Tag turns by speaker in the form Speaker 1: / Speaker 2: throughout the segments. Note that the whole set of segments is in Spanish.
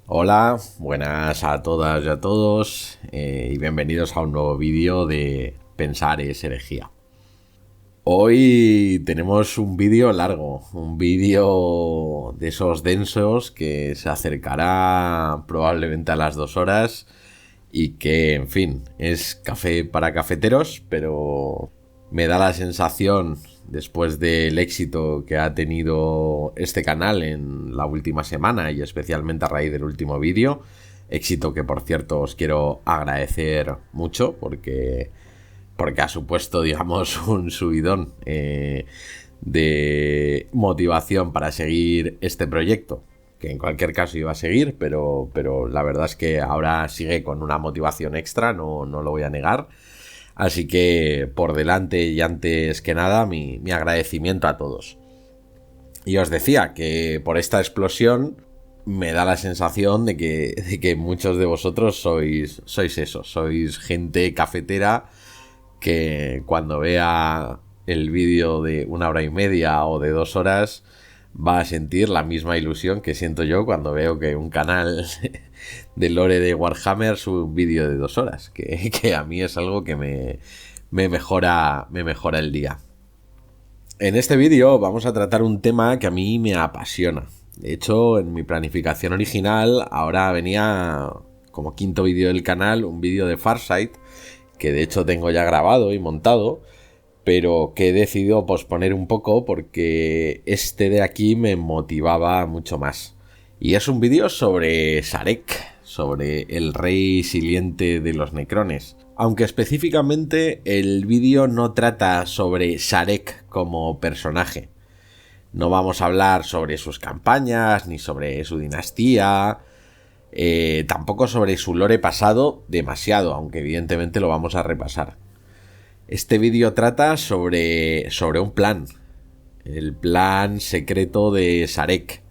Speaker 1: Hola, buenas a todas y a todos y bienvenidos a un nuevo vídeo de Pensar es herejía. Hoy tenemos un vídeo largo, un vídeo de esos densos que se acercará probablemente a las 2 horas y que, en fin, es café para cafeteros, pero me da la sensación, después del éxito que ha tenido este canal en la última semana y especialmente a raíz del último vídeo, éxito que por cierto os quiero agradecer mucho porque ha supuesto, digamos, un subidón de motivación para seguir este proyecto, que en cualquier caso iba a seguir, pero la verdad es que ahora sigue con una motivación extra, no lo voy a negar. Así que por delante y antes que nada mi agradecimiento a todos. Y os decía que por esta explosión me da la sensación de que muchos de vosotros sois eso, sois gente cafetera que cuando vea el vídeo de 1 hora y media o de 2 horas va a sentir la misma ilusión que siento yo cuando veo que un canal de lore de Warhammer sube un vídeo de 2 horas, que a mí es algo que me mejora el día. En este vídeo vamos a tratar un tema que a mí me apasiona. De hecho, en mi planificación original ahora venía como quinto vídeo del canal un vídeo de Farsight, que de hecho tengo ya grabado y montado, pero que he decidido posponer un poco porque este de aquí me motivaba mucho más. Y es un vídeo sobre Sarek, sobre el rey siliente de los necrones. Aunque específicamente el vídeo no trata sobre Sarek como personaje. No vamos a hablar sobre sus campañas, ni sobre su dinastía, tampoco sobre su lore pasado demasiado, aunque evidentemente lo vamos a repasar. Este vídeo trata sobre un plan, el plan secreto de Sarek,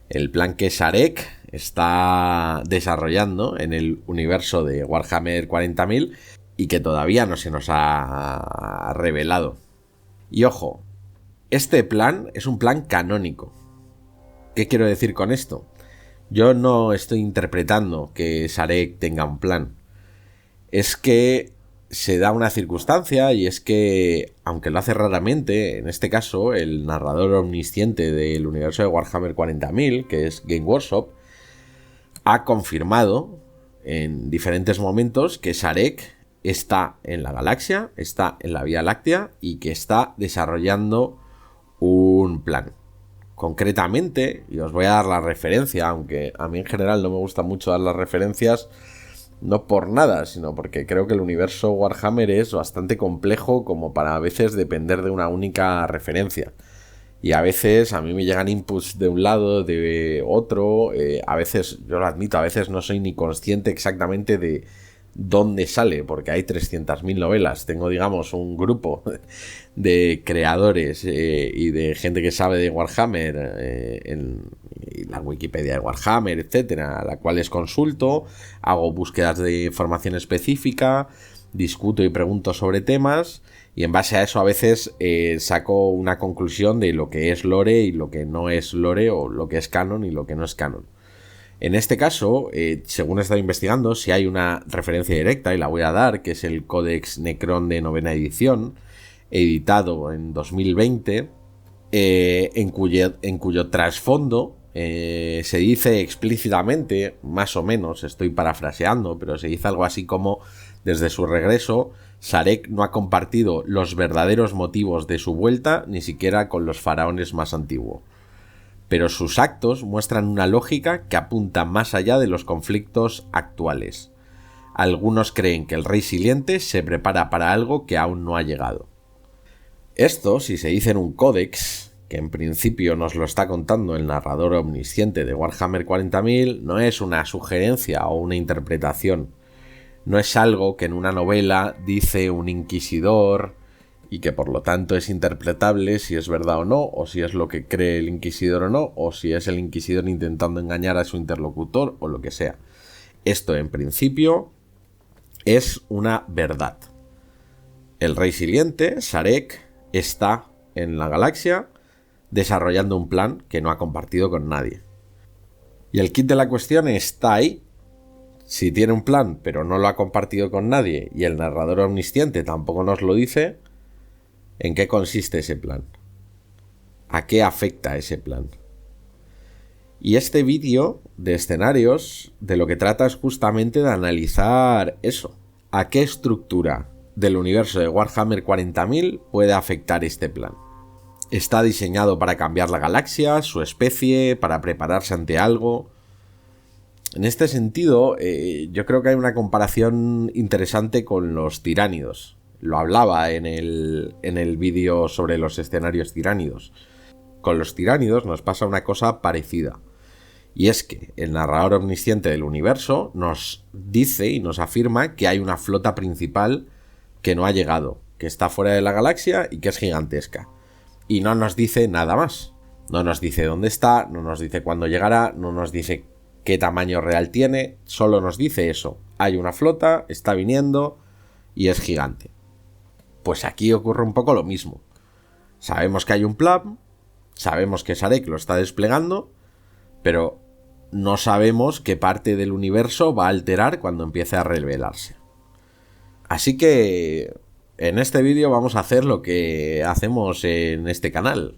Speaker 1: el plan que Sarek está desarrollando en el universo de Warhammer 40.000 y que todavía no se nos ha revelado. Y ojo, este plan es un plan canónico. ¿Qué quiero decir con esto? Yo no estoy interpretando que Sarek tenga un plan. Es que se da una circunstancia y es que, aunque lo hace raramente, en este caso el narrador omnisciente del universo de Warhammer 40.000, que es Game Workshop, ha confirmado en diferentes momentos que Sarek está en la galaxia, está en la Vía Láctea y que está desarrollando un plan. Concretamente, y os voy a dar la referencia, aunque a mí en general no me gusta mucho dar las referencias, no por nada, sino porque creo que el universo Warhammer es bastante complejo como para a veces depender de una única referencia. Y a veces a mí me llegan inputs de un lado, de otro, a veces, yo lo admito, a veces no soy ni consciente exactamente de dónde sale, porque hay 300.000 novelas. Tengo, digamos, un grupo de creadores y de gente que sabe de Warhammer en la Wikipedia de Warhammer, etcétera, a la cual les consulto, hago búsquedas de información específica, discuto y pregunto sobre temas y en base a eso a veces saco una conclusión de lo que es lore y lo que no es lore, o lo que es canon y lo que no es canon. En este caso, según he estado investigando, si hay una referencia directa, y la voy a dar, que es el Codex Necron de 9ª edición, editado en 2020, en cuyo trasfondo se dice explícitamente, más o menos, estoy parafraseando, pero se dice algo así como: desde su regreso, Sarek no ha compartido los verdaderos motivos de su vuelta, ni siquiera con los faraones más antiguos. Pero sus actos muestran una lógica que apunta más allá de los conflictos actuales. Algunos creen que el rey siliente se prepara para algo que aún no ha llegado. Esto, si se dice en un códex, que en principio nos lo está contando el narrador omnisciente de Warhammer 40.000, no es una sugerencia o una interpretación. No es algo que en una novela dice un inquisidor y que por lo tanto es interpretable si es verdad o no, o si es lo que cree el inquisidor o no, o si es el inquisidor intentando engañar a su interlocutor o lo que sea. Esto en principio es una verdad. El rey siliente, Sarek, está en la galaxia desarrollando un plan que no ha compartido con nadie. Y el kit de la cuestión está ahí. Si tiene un plan, pero no lo ha compartido con nadie, y el narrador omnisciente tampoco nos lo dice, ¿en qué consiste ese plan? ¿A qué afecta ese plan? Y este vídeo de escenarios de lo que trata es justamente de analizar eso. ¿A qué estructura del universo de Warhammer 40.000 puede afectar este plan? ¿Está diseñado para cambiar la galaxia, su especie, para prepararse ante algo? En este sentido, yo creo que hay una comparación interesante con los tiránidos. Lo hablaba en el vídeo sobre los escenarios tiránidos. Con los tiránidos nos pasa una cosa parecida. Y es que el narrador omnisciente del universo nos dice y nos afirma que hay una flota principal que no ha llegado, que está fuera de la galaxia y que es gigantesca. Y no nos dice nada más. No nos dice dónde está, no nos dice cuándo llegará, no nos dice qué tamaño real tiene, solo nos dice eso. Hay una flota, está viniendo y es gigante. Pues aquí ocurre un poco lo mismo. Sabemos que hay un plan, sabemos que Sarek lo está desplegando, pero no sabemos qué parte del universo va a alterar cuando empiece a revelarse. Así que en este vídeo vamos a hacer lo que hacemos en este canal.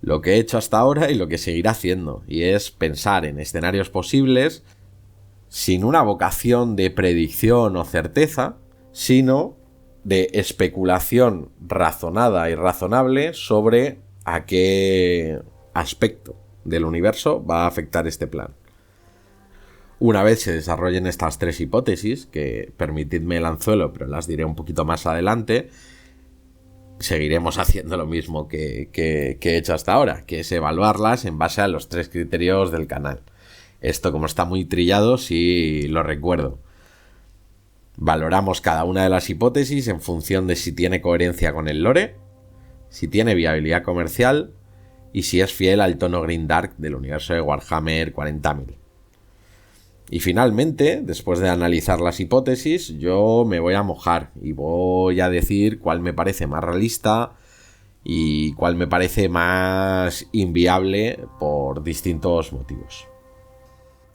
Speaker 1: Lo que he hecho hasta ahora y lo que seguiré haciendo, y es pensar en escenarios posibles sin una vocación de predicción o certeza, sino de especulación razonada y razonable sobre a qué aspecto del universo va a afectar este plan. Una vez se desarrollen estas tres hipótesis, que permitidme el anzuelo, pero las diré un poquito más adelante, seguiremos haciendo lo mismo que he hecho hasta ahora, que es evaluarlas en base a los tres criterios del canal. Esto, como está muy trillado, sí lo recuerdo. Valoramos cada una de las hipótesis en función de si tiene coherencia con el lore, si tiene viabilidad comercial y si es fiel al tono grimdark del universo de Warhammer 40.000. Y finalmente, después de analizar las hipótesis, yo me voy a mojar y voy a decir cuál me parece más realista y cuál me parece más inviable por distintos motivos.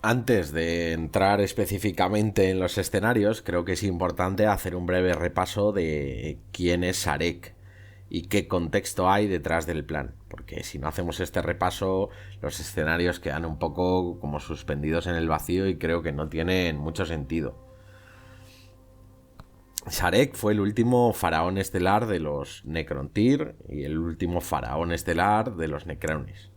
Speaker 1: Antes de entrar específicamente en los escenarios, creo que es importante hacer un breve repaso de quién es Sarek y qué contexto hay detrás del plan, porque si no hacemos este repaso, los escenarios quedan un poco como suspendidos en el vacío y creo que no tienen mucho sentido. Sarek fue el último faraón estelar de los Necrontyr y el último faraón estelar de los Necrones.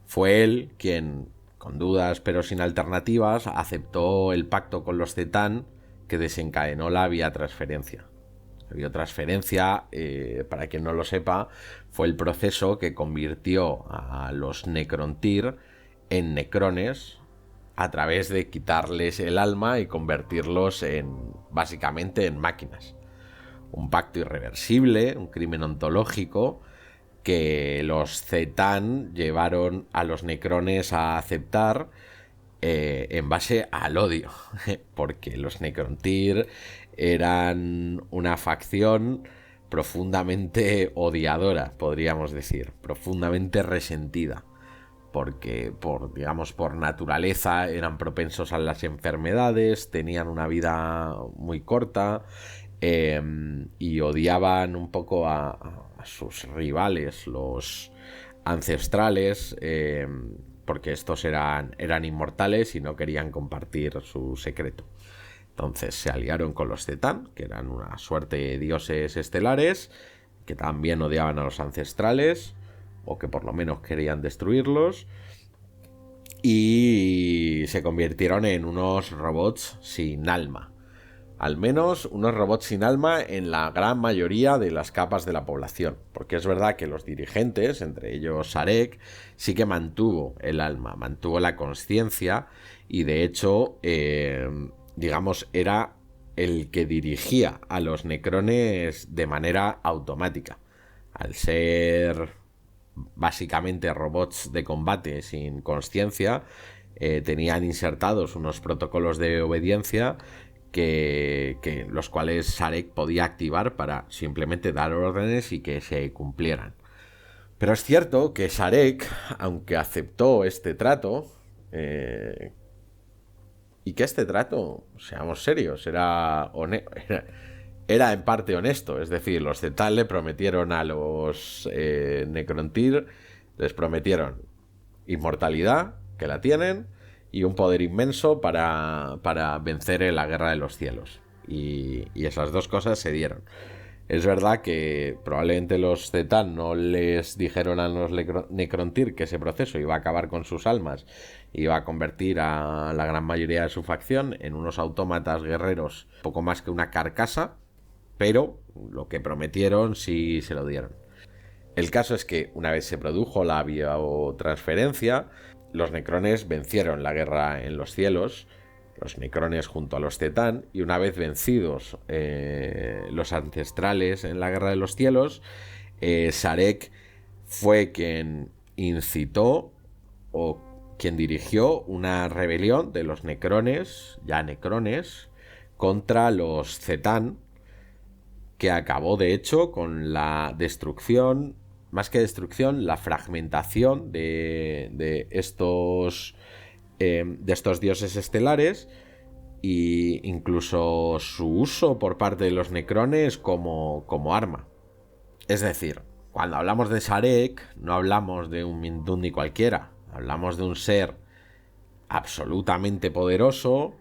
Speaker 1: Fue él quien, con dudas pero sin alternativas, aceptó el pacto con los Zetán que desencadenó la vía transferencia. La biotransferencia, para quien no lo sepa, fue el proceso que convirtió a los Necrontyr en necrones a través de quitarles el alma y convertirlos básicamente en máquinas. Un pacto irreversible, un crimen ontológico que los Zetán llevaron a los necrones a aceptar en base al odio, porque los Necrontyr eran una facción profundamente odiadora, podríamos decir, profundamente resentida, porque por naturaleza eran propensos a las enfermedades, tenían una vida muy corta y odiaban un poco a sus rivales, los ancestrales, porque estos eran inmortales y no querían compartir su secreto. Entonces se aliaron con los Zetán, que eran una suerte de dioses estelares, que también odiaban a los ancestrales, o que por lo menos querían destruirlos, y se convirtieron en unos robots sin alma. Al menos unos robots sin alma en la gran mayoría de las capas de la población, porque es verdad que los dirigentes, entre ellos Sarek, sí que mantuvo el alma, mantuvo la conciencia, y de hecho digamos, era el que dirigía a los necrones de manera automática. Al ser básicamente robots de combate sin conciencia, tenían insertados unos protocolos de obediencia que los cuales Sarek podía activar para simplemente dar órdenes y que se cumplieran. Pero es cierto que Sarek, aunque aceptó este trato, y que este trato, seamos serios, era en parte honesto. Es decir, los Zetal le prometieron a los Necrontyr, les prometieron inmortalidad, que la tienen, y un poder inmenso para vencer en la Guerra de los Cielos. Y esas dos cosas se dieron. Es verdad que probablemente los Zetal no les dijeron a los Necrontyr que ese proceso iba a acabar con sus almas, iba a convertir a la gran mayoría de su facción en unos autómatas guerreros, poco más que una carcasa, pero lo que prometieron sí se lo dieron. El caso es que una vez se produjo la biotransferencia, los Necrones vencieron la guerra en los cielos, los Necrones junto a los Thetán, y una vez vencidos los ancestrales en la guerra de los cielos, Sarek fue quien incitó o quien dirigió una rebelión de los Necrones, ya Necrones, contra los Thetán, que acabó de hecho con la destrucción, más que destrucción, la fragmentación de estos dioses estelares, e incluso su uso por parte de los Necrones como arma. Es decir, cuando hablamos de Sarek no hablamos de un Mindundi cualquiera, hablamos de un ser absolutamente poderoso.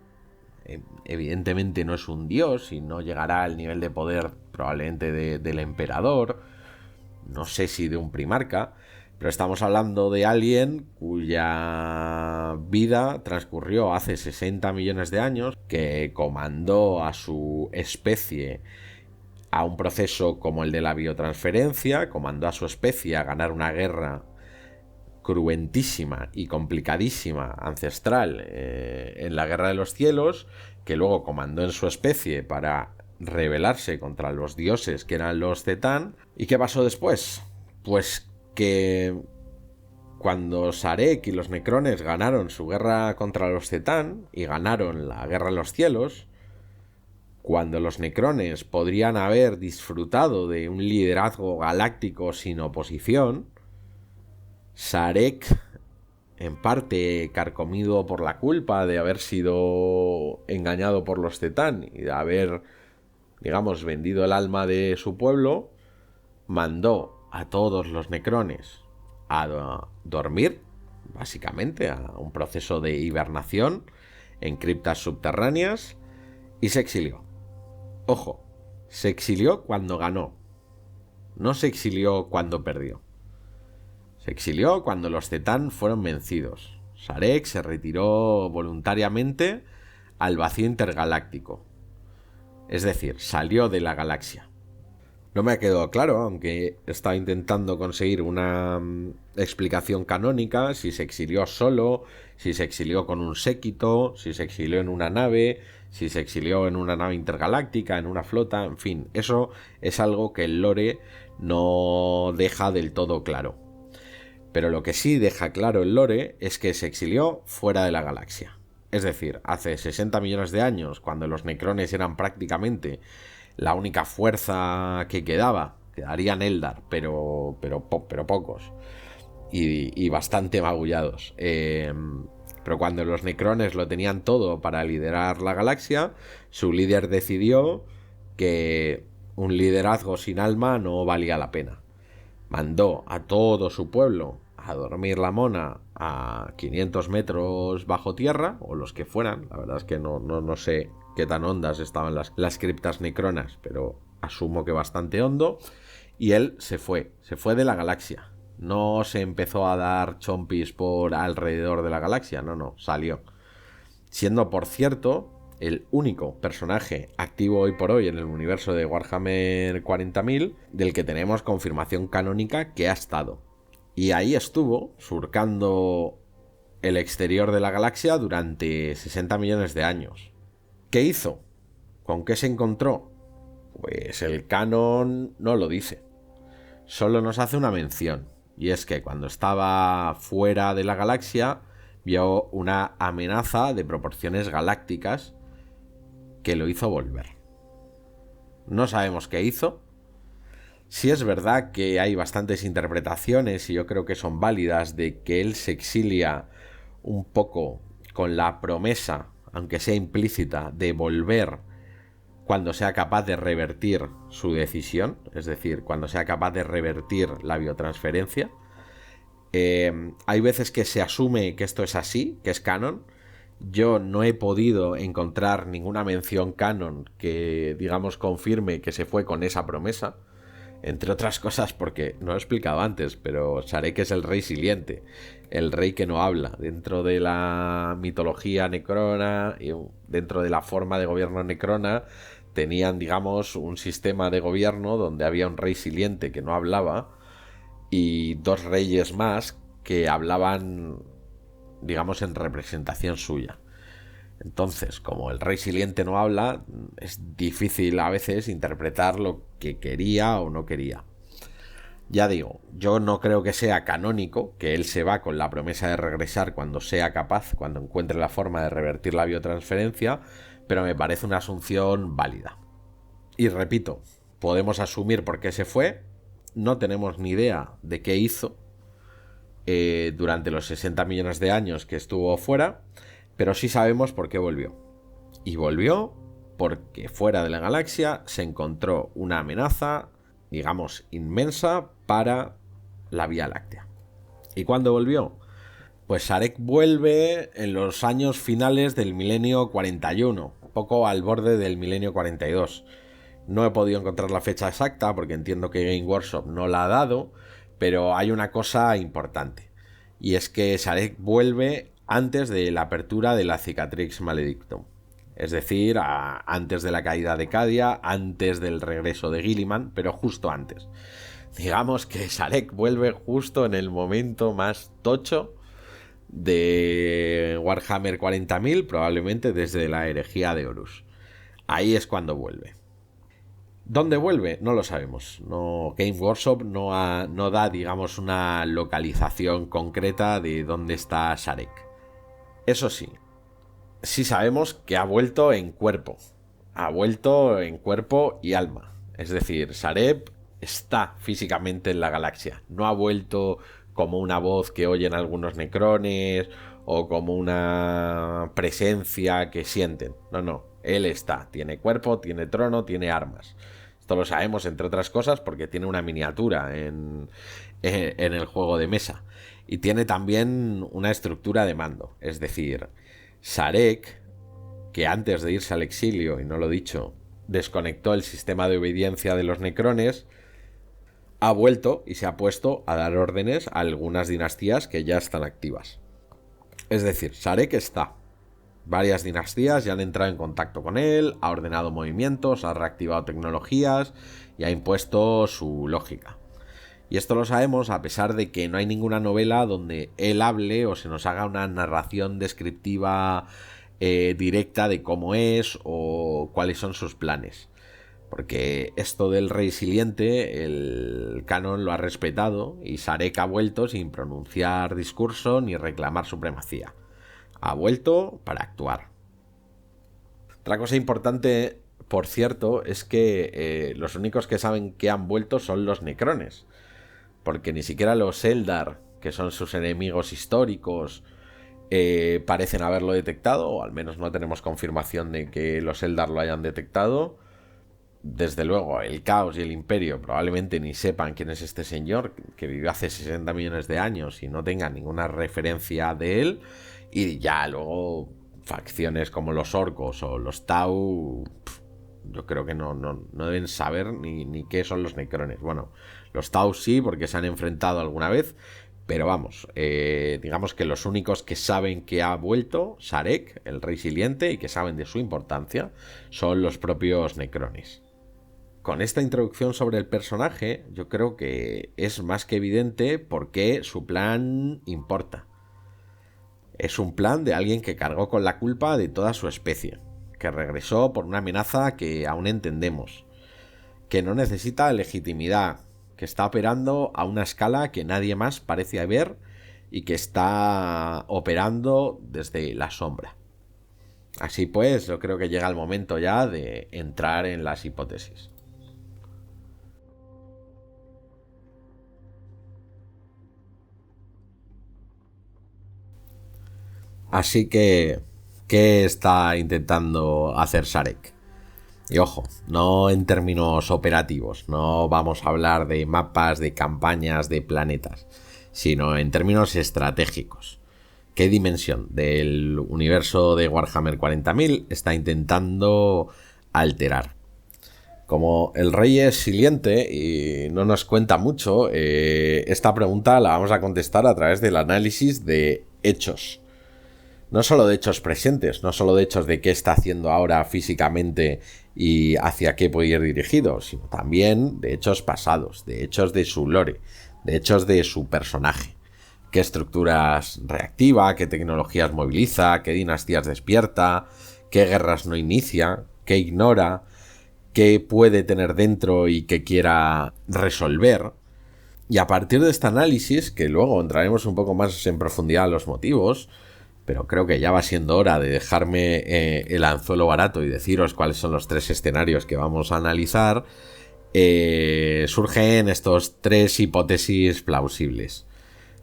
Speaker 1: Evidentemente no es un dios y no llegará al nivel de poder probablemente del emperador, no sé si de un primarca, pero estamos hablando de alguien cuya vida transcurrió hace 60 millones de años, que comandó a su especie a un proceso como el de la biotransferencia, comandó a su especie a ganar una guerra cruentísima y complicadísima, ancestral, en la Guerra de los Cielos, que luego comandó en su especie para rebelarse contra los dioses que eran los Thetán. ¿Y qué pasó después? Pues que cuando Sarek y los Necrones ganaron su guerra contra los Thetán y ganaron la Guerra de los Cielos, cuando los Necrones podrían haber disfrutado de un liderazgo galáctico sin oposición, Sarek, en parte carcomido por la culpa de haber sido engañado por los Thetán y de haber, digamos, vendido el alma de su pueblo, mandó a todos los Necrones a dormir, básicamente, a un proceso de hibernación en criptas subterráneas, y se exilió. Ojo, se exilió cuando ganó, no se exilió cuando perdió. Se exilió cuando los Thetán fueron vencidos. Sarek se retiró voluntariamente al vacío intergaláctico. Es decir, salió de la galaxia. No me ha quedado claro, aunque estaba intentando conseguir una explicación canónica, si se exilió solo, si se exilió con un séquito, si se exilió en una nave, si se exilió en una nave intergaláctica, en una flota, en fin, eso es algo que el lore no deja del todo claro. Pero lo que sí deja claro el lore es que se exilió fuera de la galaxia. Es decir, hace 60 millones de años, cuando los Necrones eran prácticamente la única fuerza que quedarían Eldar, pero pocos, y bastante magullados. Pero cuando los Necrones lo tenían todo para liderar la galaxia, su líder decidió que un liderazgo sin alma no valía la pena. Mandó a todo su pueblo a dormir la mona a 500 metros bajo tierra, o los que fueran. La verdad es que no sé qué tan hondas estaban las criptas necronas, pero asumo que bastante hondo. Y él se fue de la galaxia. No se empezó a dar chompis por alrededor de la galaxia, no, salió. Siendo, por cierto, el único personaje activo hoy por hoy en el universo de Warhammer 40.000 del que tenemos confirmación canónica que ha estado. Y ahí estuvo, surcando el exterior de la galaxia durante 60 millones de años. ¿Qué hizo? ¿Con qué se encontró? Pues el canon no lo dice. Solo nos hace una mención. Y es que cuando estaba fuera de la galaxia, vio una amenaza de proporciones galácticas que lo hizo volver. No sabemos qué hizo. Sí es verdad que hay bastantes interpretaciones, y yo creo que son válidas, de que él se exilia un poco con la promesa, aunque sea implícita, de volver cuando sea capaz de revertir su decisión, es decir, cuando sea capaz de revertir la biotransferencia. Hay veces que se asume que esto es así, que es canon. Yo no he podido encontrar ninguna mención canon que, digamos, confirme que se fue con esa promesa. Entre otras cosas porque, no lo he explicado antes, pero Sarek es el rey siliente, el rey que no habla. Dentro de la mitología necrona y dentro de la forma de gobierno necrona, tenían, digamos, un sistema de gobierno donde había un rey siliente que no hablaba y dos reyes más que hablaban, digamos, en representación suya. Entonces, como el rey siliente no habla, es difícil a veces interpretar lo que quería o no quería. Ya digo, yo no creo que sea canónico que él se va con la promesa de regresar cuando sea capaz, cuando encuentre la forma de revertir la biotransferencia, pero me parece una asunción válida. Y repito, podemos asumir por qué se fue, no tenemos ni idea de qué hizo durante los 60 millones de años que estuvo fuera, pero sí sabemos por qué volvió. Y volvió porque fuera de la galaxia se encontró una amenaza, digamos, inmensa para la Vía Láctea. ¿Y cuándo volvió? Pues Sarek vuelve en los años finales del milenio 41, poco al borde del milenio 42. No he podido encontrar la fecha exacta porque entiendo que Game Workshop no la ha dado, pero hay una cosa importante. Y es que Sarek vuelve antes de la apertura de la Cicatrix Maledictum. Es decir, antes de la caída de Cadia, antes del regreso de Gilliman, pero justo antes. Digamos que Sarek vuelve justo en el momento más tocho de Warhammer 40.000, probablemente desde la herejía de Horus. Ahí es cuando vuelve. ¿Dónde vuelve? No lo sabemos. No, Game Workshop no da, digamos, una localización concreta de dónde está Sarek. Eso sí, sí sabemos que ha vuelto en cuerpo. Ha vuelto en cuerpo y alma. Es decir, Sarek está físicamente en la galaxia. No ha vuelto como una voz que oyen algunos necrones o como una presencia que sienten. No, no. Él está. Tiene cuerpo, tiene trono, tiene armas. Esto lo sabemos, entre otras cosas, porque tiene una miniatura en el juego de mesa. Y tiene también una estructura de mando. Es decir, Sarek, que antes de irse al exilio, y no lo he dicho, desconectó el sistema de obediencia de los necrones, ha vuelto y se ha puesto a dar órdenes a algunas dinastías que ya están activas. Es decir, Sarek está. Varias dinastías ya han entrado en contacto con él, ha ordenado movimientos, ha reactivado tecnologías y ha impuesto su lógica. Y esto lo sabemos a pesar de que no hay ninguna novela donde él hable o se nos haga una narración descriptiva directa de cómo es o cuáles son sus planes. Porque esto del rey siliente, el canon lo ha respetado y Sarek ha vuelto sin pronunciar discurso ni reclamar supremacía. Ha vuelto para actuar. Otra cosa importante, por cierto, es que los únicos que saben que han vuelto son los necrones. Porque ni siquiera los Eldar, que son sus enemigos históricos, parecen haberlo detectado, o al menos no tenemos confirmación de que los Eldar lo hayan detectado. Desde luego, el Caos y el Imperio probablemente ni sepan quién es este señor, que vivió hace 60 millones de años y no tengan ninguna referencia de él. Y ya luego, facciones como los Orcos o los Tau, yo creo que no deben saber ni qué son los necrones. Bueno, los Tau sí, porque se han enfrentado alguna vez. Pero vamos, digamos que los únicos que saben que ha vuelto Sarek, el rey siliente, y que saben de su importancia, son los propios necrones. Con esta introducción sobre el personaje, yo creo que es más que evidente por qué su plan importa. Es un plan de alguien que cargó con la culpa de toda su especie, que regresó por una amenaza que aún entendemos, que no necesita legitimidad, que está operando a una escala que nadie más parece haber y que está operando desde la sombra. Así pues, yo creo que llega el momento ya de entrar en las hipótesis. Así que, ¿qué está intentando hacer Sarek? Y ojo, no en términos operativos, no vamos a hablar de mapas, de campañas, de planetas, sino en términos estratégicos. ¿Qué dimensión del universo de Warhammer 40.000 está intentando alterar? Como el rey es siliente y no nos cuenta mucho, esta pregunta la vamos a contestar a través del análisis de hechos. No solo de hechos presentes, no solo de hechos de qué está haciendo ahora físicamente y hacia qué puede ir dirigido, sino también de hechos pasados, de hechos de su lore, de hechos de su personaje. Qué estructuras reactiva, qué tecnologías moviliza, qué dinastías despierta, qué guerras no inicia, qué ignora, qué puede tener dentro y qué quiera resolver. Y a partir de este análisis, que luego entraremos un poco más en profundidad en los motivos, pero creo que ya va siendo hora de dejarme el anzuelo barato y deciros cuáles son los 3 escenarios que vamos a analizar, surgen estos 3 hipótesis plausibles.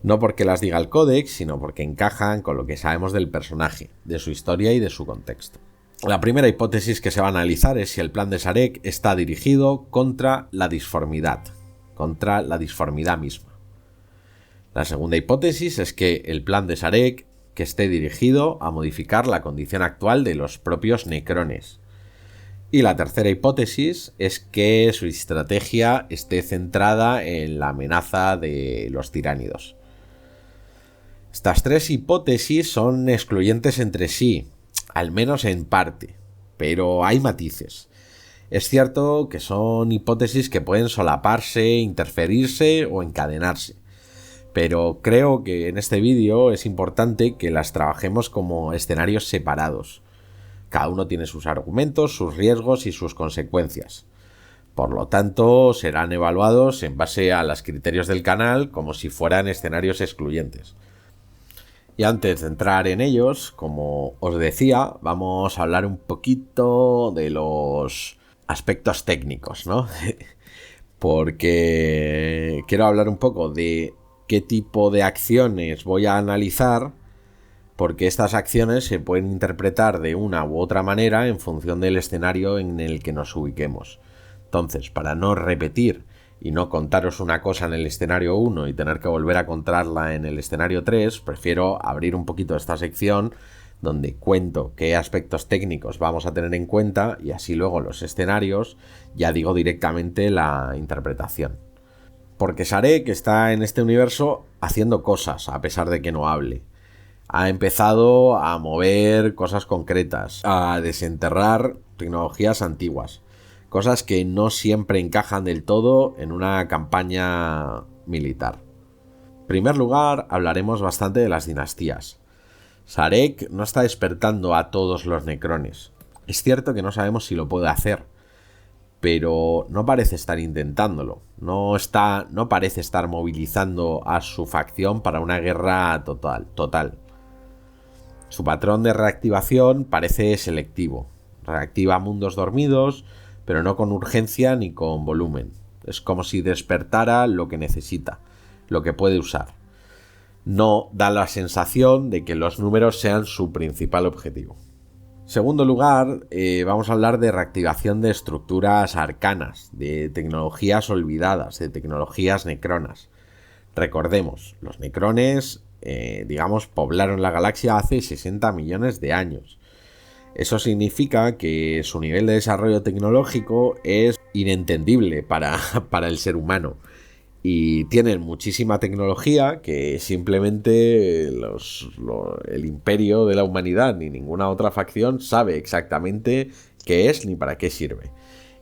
Speaker 1: No porque las diga el códex, sino porque encajan con lo que sabemos del personaje, de su historia y de su contexto. La primera hipótesis que se va a analizar es si el plan de Sarek está dirigido contra la disformidad misma. La segunda hipótesis es que el plan de Sarek que esté dirigido a modificar la condición actual de los propios necrones. Y la tercera hipótesis es que su estrategia esté centrada en la amenaza de los tiránidos. Estas 3 hipótesis son excluyentes entre sí, al menos en parte, pero hay matices. Es cierto que son hipótesis que pueden solaparse, interferirse o encadenarse. Pero creo que en este vídeo es importante que las trabajemos como escenarios separados. Cada uno tiene sus argumentos, sus riesgos y sus consecuencias. Por lo tanto, serán evaluados en base a los criterios del canal como si fueran escenarios excluyentes. Y antes de entrar en ellos, como os decía, vamos a hablar un poquito de los aspectos técnicos, ¿no? Porque quiero hablar un poco de qué tipo de acciones voy a analizar, porque estas acciones se pueden interpretar de una u otra manera en función del escenario en el que nos ubiquemos. Entonces, para no repetir y no contaros una cosa en el escenario 1 y tener que volver a contarla en el escenario 3, prefiero abrir un poquito esta sección donde cuento qué aspectos técnicos vamos a tener en cuenta y así luego los escenarios ya digo directamente la interpretación. Porque Sarek está en este universo haciendo cosas, a pesar de que no hable. Ha empezado a mover cosas concretas, a desenterrar tecnologías antiguas, cosas que no siempre encajan del todo en una campaña militar. En primer lugar, hablaremos bastante de las dinastías. Sarek no está despertando a todos los necrones. Es cierto que no sabemos si lo puede hacer, pero no parece estar intentándolo. No parece estar movilizando a su facción para una guerra total. Su patrón de reactivación parece selectivo. Reactiva mundos dormidos, pero no con urgencia ni con volumen. Es como si despertara lo que necesita, lo que puede usar. No da la sensación de que los números sean su principal objetivo. Segundo lugar, vamos a hablar de reactivación de estructuras arcanas, de tecnologías olvidadas, de tecnologías necronas. Recordemos, los necrones, poblaron la galaxia hace 60 millones de años. Eso significa que su nivel de desarrollo tecnológico es inentendible para el ser humano. Y tienen muchísima tecnología que simplemente el imperio de la humanidad ni ninguna otra facción sabe exactamente qué es ni para qué sirve.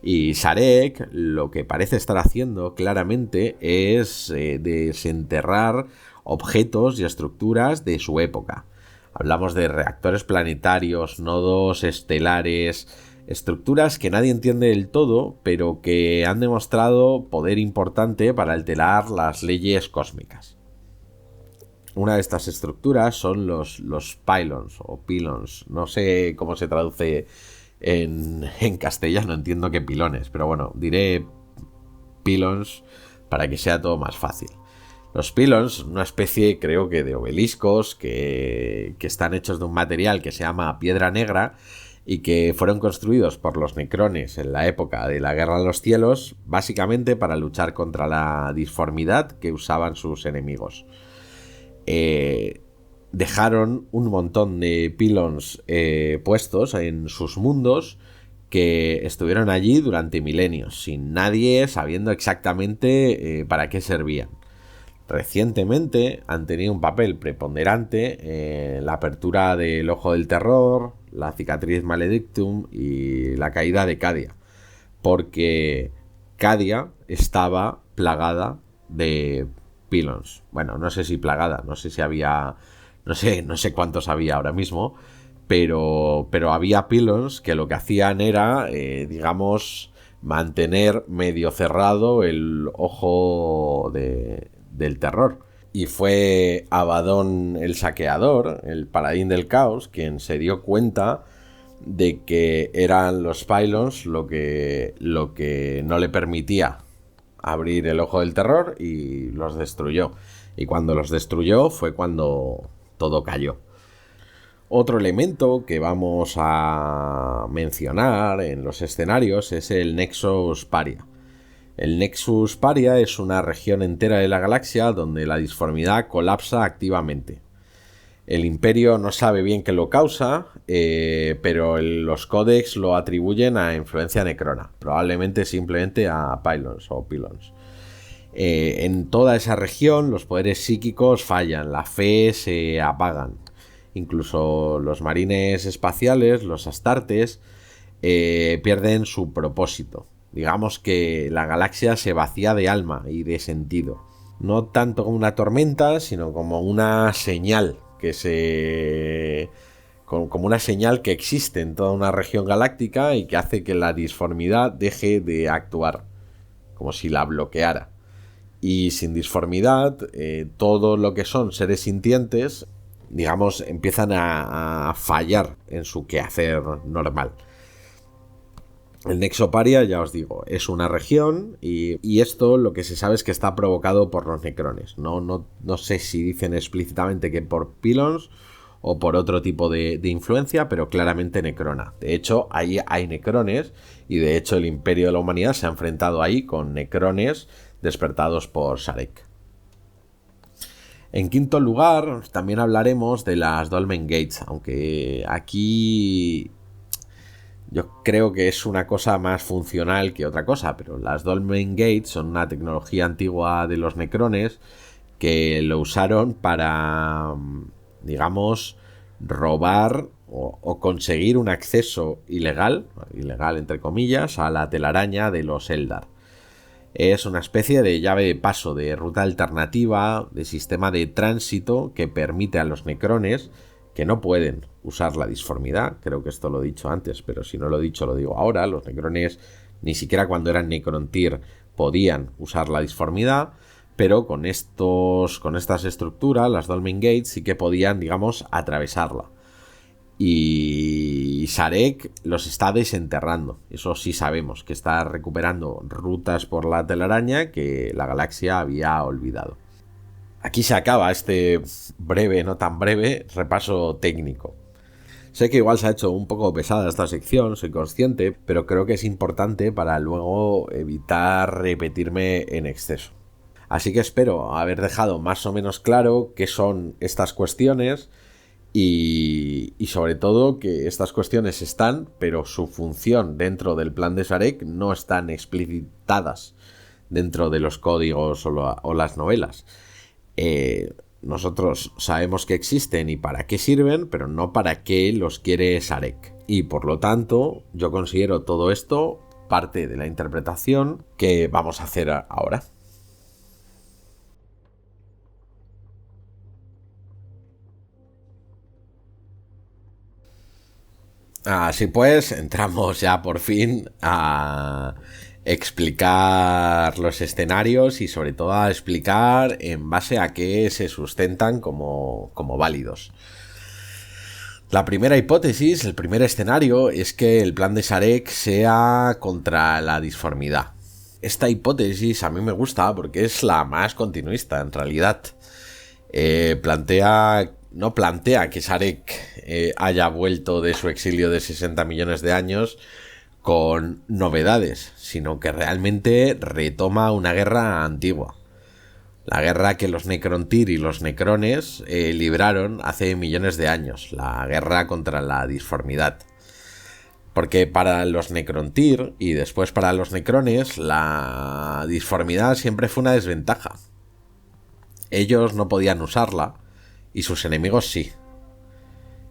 Speaker 1: Y Sarek lo que parece estar haciendo claramente es desenterrar objetos y estructuras de su época. Hablamos de reactores planetarios, nodos estelares, estructuras que nadie entiende del todo, pero que han demostrado poder importante para alterar las leyes cósmicas. Una de estas estructuras son los pylons o pylons. No sé cómo se traduce en castellano, entiendo que pilones, pero bueno, diré pylons para que sea todo más fácil. Los pylons, una especie, creo que de obeliscos que están hechos de un material que se llama piedra negra y que fueron construidos por los necrones en la época de la Guerra de los Cielos, básicamente para luchar contra la disformidad que usaban sus enemigos. Dejaron un montón de pylons puestos en sus mundos que estuvieron allí durante milenios, sin nadie sabiendo exactamente para qué servían. Recientemente han tenido un papel preponderante en la apertura del Ojo del Terror, la Cicatriz Maledictum y la caída de Cadia, porque Cadia estaba plagada de pylons. Bueno, no sé si plagada, no sé si había, no sé cuántos había ahora mismo, pero había pylons que lo que hacían era, digamos, mantener medio cerrado el ojo del terror. Y fue Abaddon el Saqueador, el paladín del caos, quien se dio cuenta de que eran los pylons lo que no le permitía abrir el ojo del terror, y los destruyó. Y cuando los destruyó fue cuando todo cayó. Otro elemento que vamos a mencionar en los escenarios es el Nexus Paria. El Nexus Paria es una región entera de la galaxia donde la disformidad colapsa activamente. El Imperio no sabe bien qué lo causa, pero los códex lo atribuyen a influencia necrona, probablemente simplemente a pylons o pylons. En toda esa región los poderes psíquicos fallan, la fe se apagan. Incluso los marines espaciales, los astartes, pierden su propósito. Digamos que la galaxia se vacía de alma y de sentido. No tanto como una tormenta, sino como una señal como una señal que existe en toda una región galáctica y que hace que la disformidad deje de actuar, como si la bloqueara. Y sin disformidad, todo lo que son seres sintientes, digamos, empiezan a fallar en su quehacer normal. El Nexo Paria, ya os digo, es una región y esto lo que se sabe es que está provocado por los necrones. No sé si dicen explícitamente que por pylons o por otro tipo de influencia, pero claramente necrona. De hecho, ahí hay necrones y de hecho el Imperio de la Humanidad se ha enfrentado ahí con necrones despertados por Sarek. En quinto lugar, también hablaremos de las Dolmen Gates, aunque aquí yo creo que es una cosa más funcional que otra cosa, pero las Dolmen Gates son una tecnología antigua de los necrones que lo usaron para, digamos, robar o conseguir un acceso ilegal entre comillas, a la telaraña de los Eldar. Es una especie de llave de paso, de ruta alternativa, de sistema de tránsito que permite a los necrones, que no pueden usar la disformidad, creo que esto lo he dicho antes, pero si no lo he dicho lo digo ahora, los necrones ni siquiera cuando eran Necrontyr podían usar la disformidad, pero con estas estructuras, las Dolmen Gates, sí que podían, digamos, atravesarla. Y Sarek los está desenterrando, eso sí sabemos, que está recuperando rutas por la telaraña que la galaxia había olvidado. Aquí se acaba este breve, no tan breve, repaso técnico. Sé que igual se ha hecho un poco pesada esta sección, soy consciente, pero creo que es importante para luego evitar repetirme en exceso. Así que espero haber dejado más o menos claro qué son estas cuestiones y sobre todo que estas cuestiones están, pero su función dentro del plan de Sarek no están explicitadas dentro de los códigos o las novelas. Nosotros sabemos que existen y para qué sirven, pero no para qué los quiere Sarek. Y por lo tanto, yo considero todo esto parte de la interpretación que vamos a hacer ahora. Así pues, entramos ya por fin a explicar los escenarios y sobre todo a explicar en base a qué se sustentan como válidos. La primera hipótesis, el primer escenario, es que el plan de Sarek sea contra la disformidad. esta hipótesis a mí me gusta porque es la más continuista en realidad. No plantea que Sarek haya vuelto de su exilio de 60 millones de años con novedades, sino que realmente retoma una guerra antigua. La guerra que los Necrontyr y los Necrones libraron hace millones de años, la guerra contra la disformidad. Porque para los Necrontyr y después para los Necrones, la disformidad siempre fue una desventaja. Ellos no podían usarla y sus enemigos sí.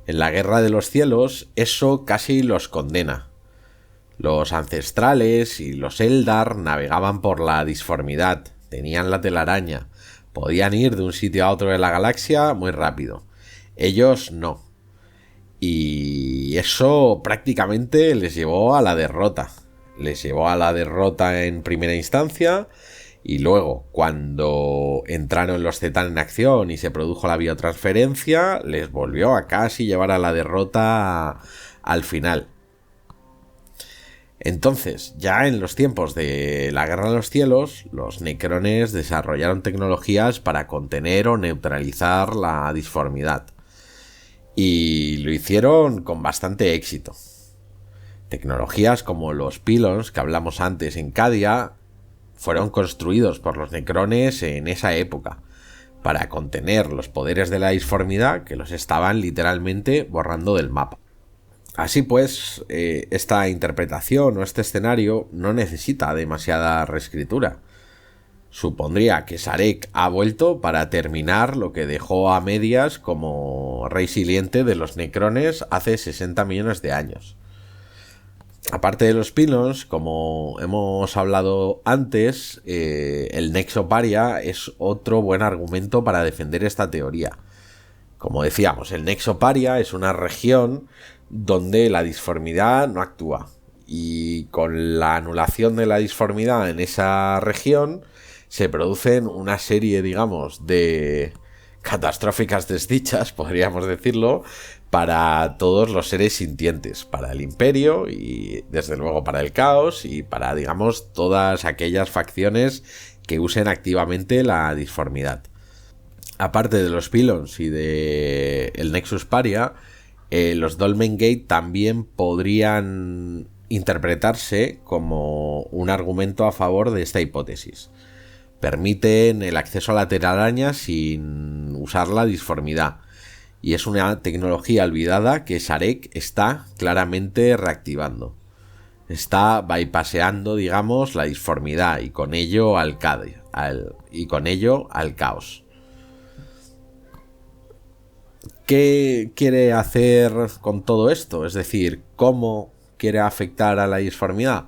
Speaker 1: En la Guerra de los Cielos eso casi los condena. Los ancestrales y los Eldar navegaban por la disformidad, tenían la telaraña, podían ir de un sitio a otro de la galaxia muy rápido. Ellos no. Y eso prácticamente les llevó a la derrota. Les llevó a la derrota en primera instancia y luego, cuando entraron los Zetan en acción y se produjo la biotransferencia, les volvió a casi llevar a la derrota al final. Entonces, ya en los tiempos de la Guerra de los Cielos, los Necrones desarrollaron tecnologías para contener o neutralizar la disformidad. Y lo hicieron con bastante éxito. Tecnologías como los pylons que hablamos antes en Cadia fueron construidos por los Necrones en esa época para contener los poderes de la disformidad que los estaban literalmente borrando del mapa. Así pues, esta interpretación o este escenario no necesita demasiada reescritura. Supondría que Sarek ha vuelto para terminar lo que dejó a medias como rey siliente de los Necrones hace 60 millones de años. Aparte de los pylons, como hemos hablado antes, el Nexo Paria es otro buen argumento para defender esta teoría. Como decíamos, el Nexo Paria es una región donde la disformidad no actúa. Y con la anulación de la disformidad en esa región se producen una serie, digamos, de catastróficas desdichas, podríamos decirlo, para todos los seres sintientes, para el Imperio y desde luego para el Caos y para, digamos, todas aquellas facciones que usen activamente la disformidad. Aparte de los pylons y de el Nexus Paria, los Dolmen Gate también podrían interpretarse como un argumento a favor de esta hipótesis. Permiten el acceso a la telaraña sin usar la disformidad. Y es una tecnología olvidada que Sarek está claramente reactivando. Está bypaseando, digamos, la disformidad y con ello al caos. ¿Qué quiere hacer con todo esto? Es decir, ¿cómo quiere afectar a la disformidad?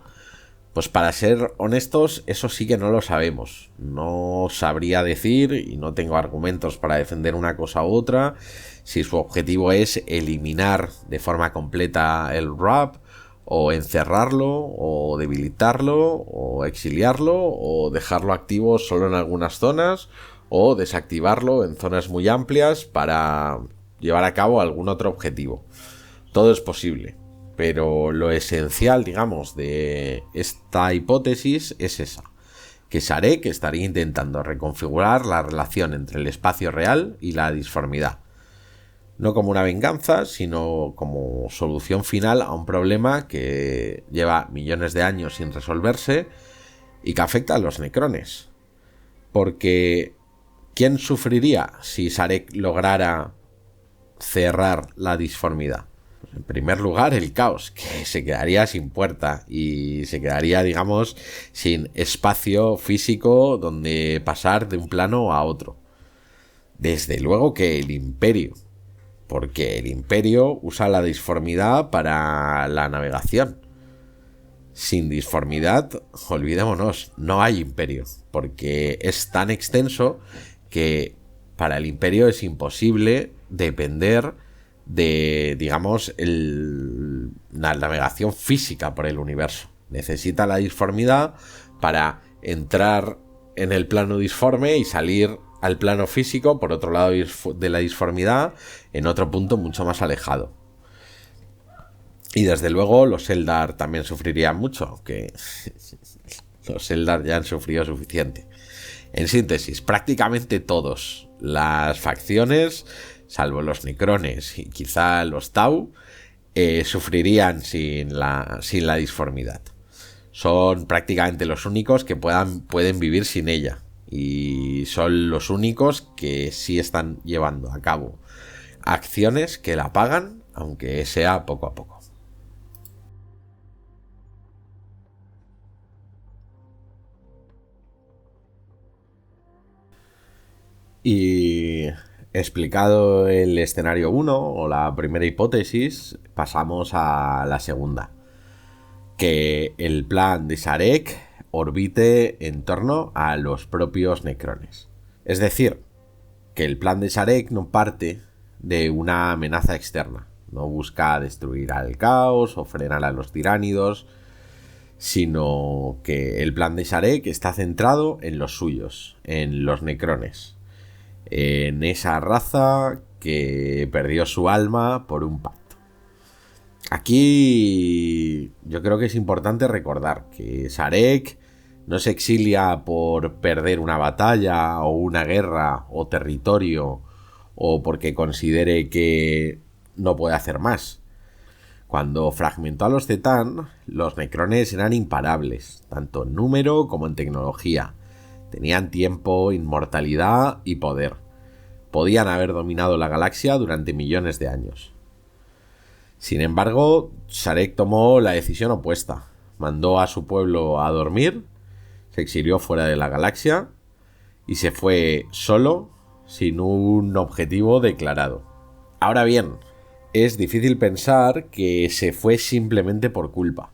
Speaker 1: Pues para ser honestos, eso sí que no lo sabemos. No sabría decir, y no tengo argumentos para defender una cosa u otra, si su objetivo es eliminar de forma completa el RAP, o encerrarlo, o debilitarlo, o exiliarlo, o dejarlo activo solo en algunas zonas, o desactivarlo en zonas muy amplias para llevar a cabo algún otro objetivo. Todo es posible. Pero lo esencial, digamos, de esta hipótesis es esa, que Sarek estaría intentando reconfigurar la relación entre el espacio real y la disformidad. No como una venganza, sino como solución final a un problema que lleva millones de años sin resolverse y que afecta a los Necrones. Porque ¿quién sufriría si Sarek lograra cerrar la disformidad? En primer lugar, el caos, que se quedaría sin puerta y se quedaría, digamos, sin espacio físico donde pasar de un plano a otro. Desde luego que el Imperio, porque el Imperio usa la disformidad para la navegación. Sin disformidad, olvidémonos, no hay Imperio, porque es tan extenso que para el Imperio es imposible depender de, digamos, la navegación física por el universo. Necesita la disformidad para entrar en el plano disforme y salir al plano físico por otro lado de la disformidad en otro punto mucho más alejado. Y desde luego los Eldar también sufrirían mucho, aunque Los Eldar ya han sufrido suficiente. En síntesis, prácticamente todos las facciones, salvo los Necrones y quizá los Tau, sufrirían sin la disformidad. Son prácticamente los únicos que pueden vivir sin ella. Y son los únicos que sí están llevando a cabo acciones que la pagan, aunque sea poco a poco. Y explicado el escenario 1 o la primera hipótesis, pasamos a la segunda. Que el plan de Sarek orbite en torno a los propios Necrones. Es decir, que el plan de Sarek no parte de una amenaza externa. No busca destruir al caos o frenar a los tiránidos, sino que el plan de Sarek está centrado en los suyos, en los Necrones. En esa raza que perdió su alma por un pacto. Aquí yo creo que es importante recordar que Sarek no se exilia por perder una batalla o una guerra o territorio o porque considere que no puede hacer más. Cuando fragmentó a los Zetán, los Necrones eran imparables, tanto en número como en tecnología. Tenían tiempo, inmortalidad y poder. Podían haber dominado la galaxia durante millones de años. Sin embargo, Sarek tomó la decisión opuesta. Mandó a su pueblo a dormir, se exilió fuera de la galaxia y se fue solo, sin un objetivo declarado. Ahora bien, es difícil pensar que se fue simplemente por culpa.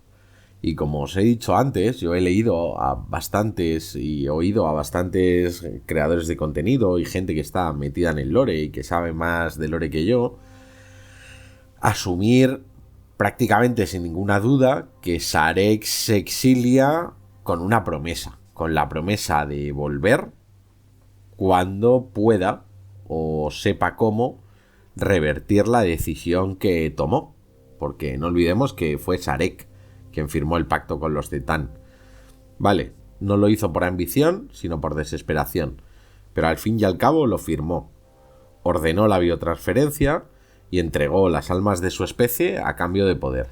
Speaker 1: Y como os he dicho antes, yo he leído a bastantes y oído a bastantes creadores de contenido y gente que está metida en el lore y que sabe más de lore que yo, asumir prácticamente sin ninguna duda que Sarek se exilia con una promesa, con la promesa de volver cuando pueda o sepa cómo revertir la decisión que tomó, porque no olvidemos que fue Sarek quien firmó el pacto con los Zetán. Vale, no lo hizo por ambición, sino por desesperación, pero al fin y al cabo lo firmó. Ordenó la biotransferencia y entregó las almas de su especie a cambio de poder.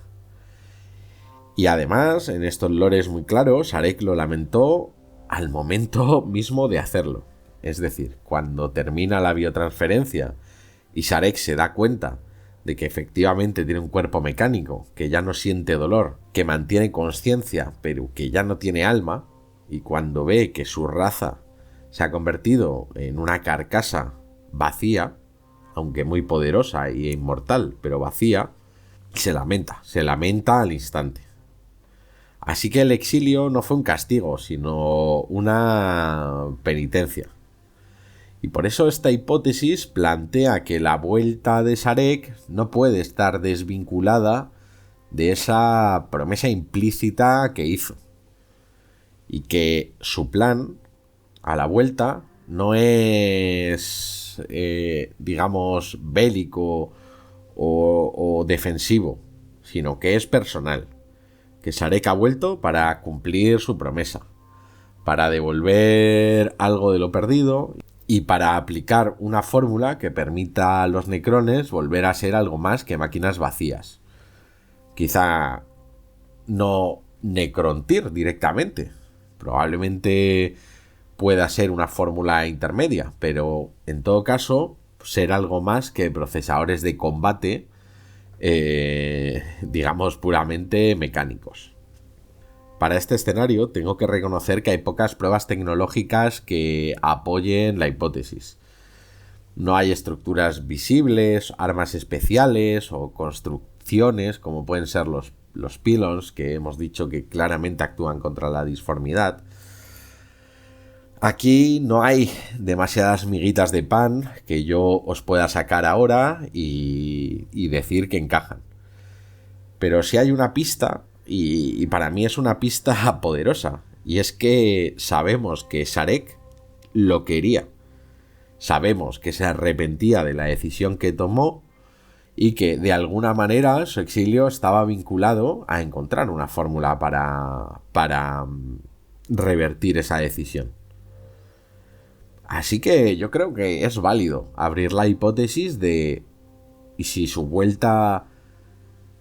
Speaker 1: Y además, en estos lores muy claros, Sarek lo lamentó al momento mismo de hacerlo. Es decir, cuando termina la biotransferencia y Sarek se da cuenta de que efectivamente tiene un cuerpo mecánico, que ya no siente dolor, que mantiene conciencia, pero que ya no tiene alma, y cuando ve que su raza se ha convertido en una carcasa vacía, aunque muy poderosa e inmortal, pero vacía, se lamenta al instante. Así que el exilio no fue un castigo, sino una penitencia. Y por eso esta hipótesis plantea que la vuelta de Sarek no puede estar desvinculada de esa promesa implícita que hizo. Y que su plan a la vuelta no es, digamos, bélico o defensivo, sino que es personal. Que Sarek ha vuelto para cumplir su promesa, para devolver algo de lo perdido y para aplicar una fórmula que permita a los Necrones volver a ser algo más que máquinas vacías. Quizá no Necrontyr directamente, probablemente pueda ser una fórmula intermedia, pero en todo caso ser algo más que procesadores de combate, digamos puramente mecánicos. Para este escenario tengo que reconocer que hay pocas pruebas tecnológicas que apoyen la hipótesis. No hay estructuras visibles, armas especiales o construcciones como pueden ser los pylons, que hemos dicho que claramente actúan contra la disformidad. Aquí no hay demasiadas miguitas de pan que yo os pueda sacar ahora y decir que encajan. Pero sí hay una pista, y para mí es una pista poderosa, y es que sabemos que Sarek lo quería. Sabemos que se arrepentía de la decisión que tomó y que de alguna manera su exilio estaba vinculado a encontrar una fórmula para revertir esa decisión. Así que yo creo que es válido abrir la hipótesis de ¿y si su vuelta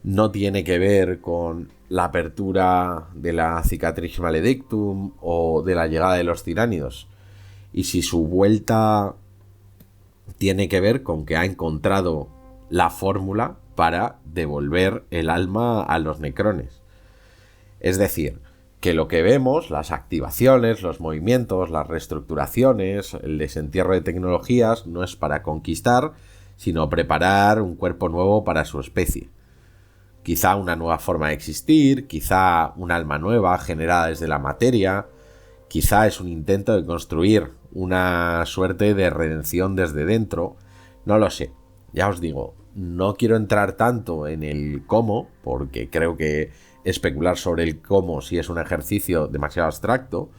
Speaker 1: no tiene que ver con la apertura de la cicatrix maledictum o de la llegada de los tiránidos? ¿Y si su vuelta tiene que ver con que ha encontrado la fórmula para devolver el alma a los necrones? Es decir, que lo que vemos, las activaciones, los movimientos, las reestructuraciones, el desentierro de tecnologías, no es para conquistar, sino preparar un cuerpo nuevo para su especie. Quizá una nueva forma de existir, quizá un alma nueva generada desde la materia, quizá es un intento de construir una suerte de redención desde dentro, no lo sé. Ya os digo, no quiero entrar tanto en el cómo, porque creo que especular sobre el cómo sí es un ejercicio demasiado abstracto,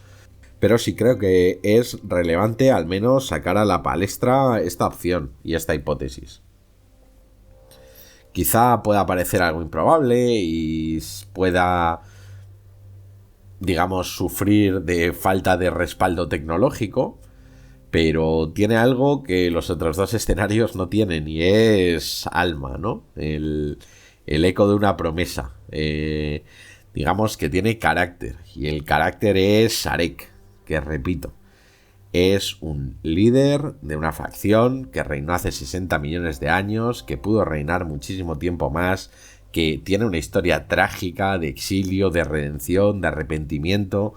Speaker 1: pero sí creo que es relevante al menos sacar a la palestra esta opción y esta hipótesis. Quizá pueda parecer algo improbable y pueda, digamos, sufrir de falta de respaldo tecnológico, pero tiene algo que los otros dos escenarios no tienen y es alma, ¿no? El eco de una promesa. Digamos que tiene carácter y el carácter es Sarek, que repito, es un líder de una facción que reinó hace 60 millones de años, que pudo reinar muchísimo tiempo más, que tiene una historia trágica de exilio, de redención, de arrepentimiento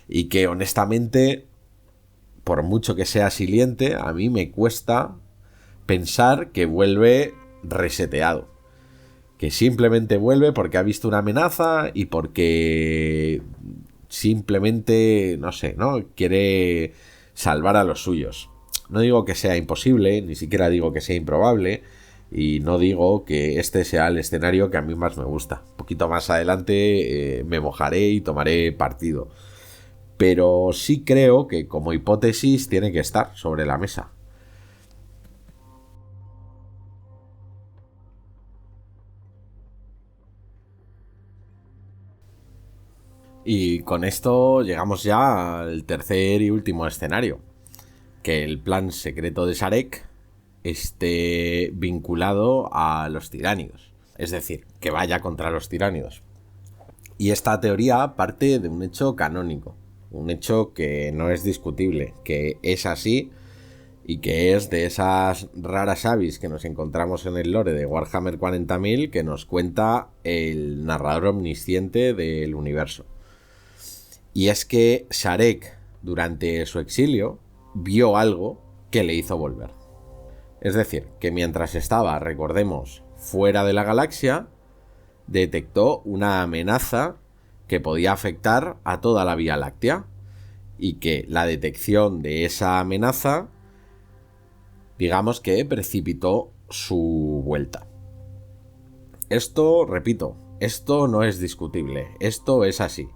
Speaker 1: y que honestamente, por mucho que sea siliente, a mí me cuesta pensar que vuelve reseteado. Que simplemente vuelve porque ha visto una amenaza y porque simplemente, no sé, ¿no? Quiere salvar a los suyos. No digo que sea imposible, ni siquiera digo que sea improbable, y no digo que este sea el escenario que a mí más me gusta. Un poquito más adelante me mojaré y tomaré partido. Pero sí creo que como hipótesis tiene que estar sobre la mesa. Y con esto llegamos ya al tercer y último escenario. Que el plan secreto de Sarek esté vinculado a los tiránidos. Es decir, que vaya contra los tiránidos. Y esta teoría parte de un hecho canónico. Un hecho que no es discutible, que es así y que es de esas raras avis que nos encontramos en el lore de Warhammer 40.000 que nos cuenta el narrador omnisciente del universo. Y es que Sarek, durante su exilio, vio algo que le hizo volver. Es decir, que mientras estaba, recordemos, fuera de la galaxia, detectó una amenaza que podía afectar a toda la Vía Láctea y que la detección de esa amenaza, digamos que precipitó su vuelta. Esto, repito, esto no es discutible, esto es así.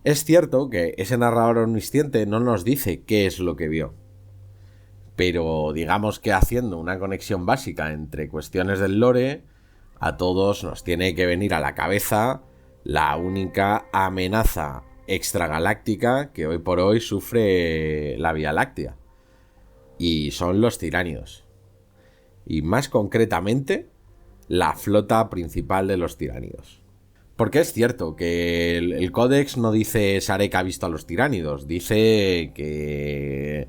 Speaker 1: Es cierto que ese narrador omnisciente no nos dice qué es lo que vio, pero digamos que haciendo una conexión básica entre cuestiones del lore, a todos nos tiene que venir a la cabeza la única amenaza extragaláctica que hoy por hoy sufre la Vía Láctea, y son los tiránidos. Y más concretamente, la flota principal de los tiránidos. Porque es cierto que el códex no dice Sarek ha visto a los tiránidos, dice que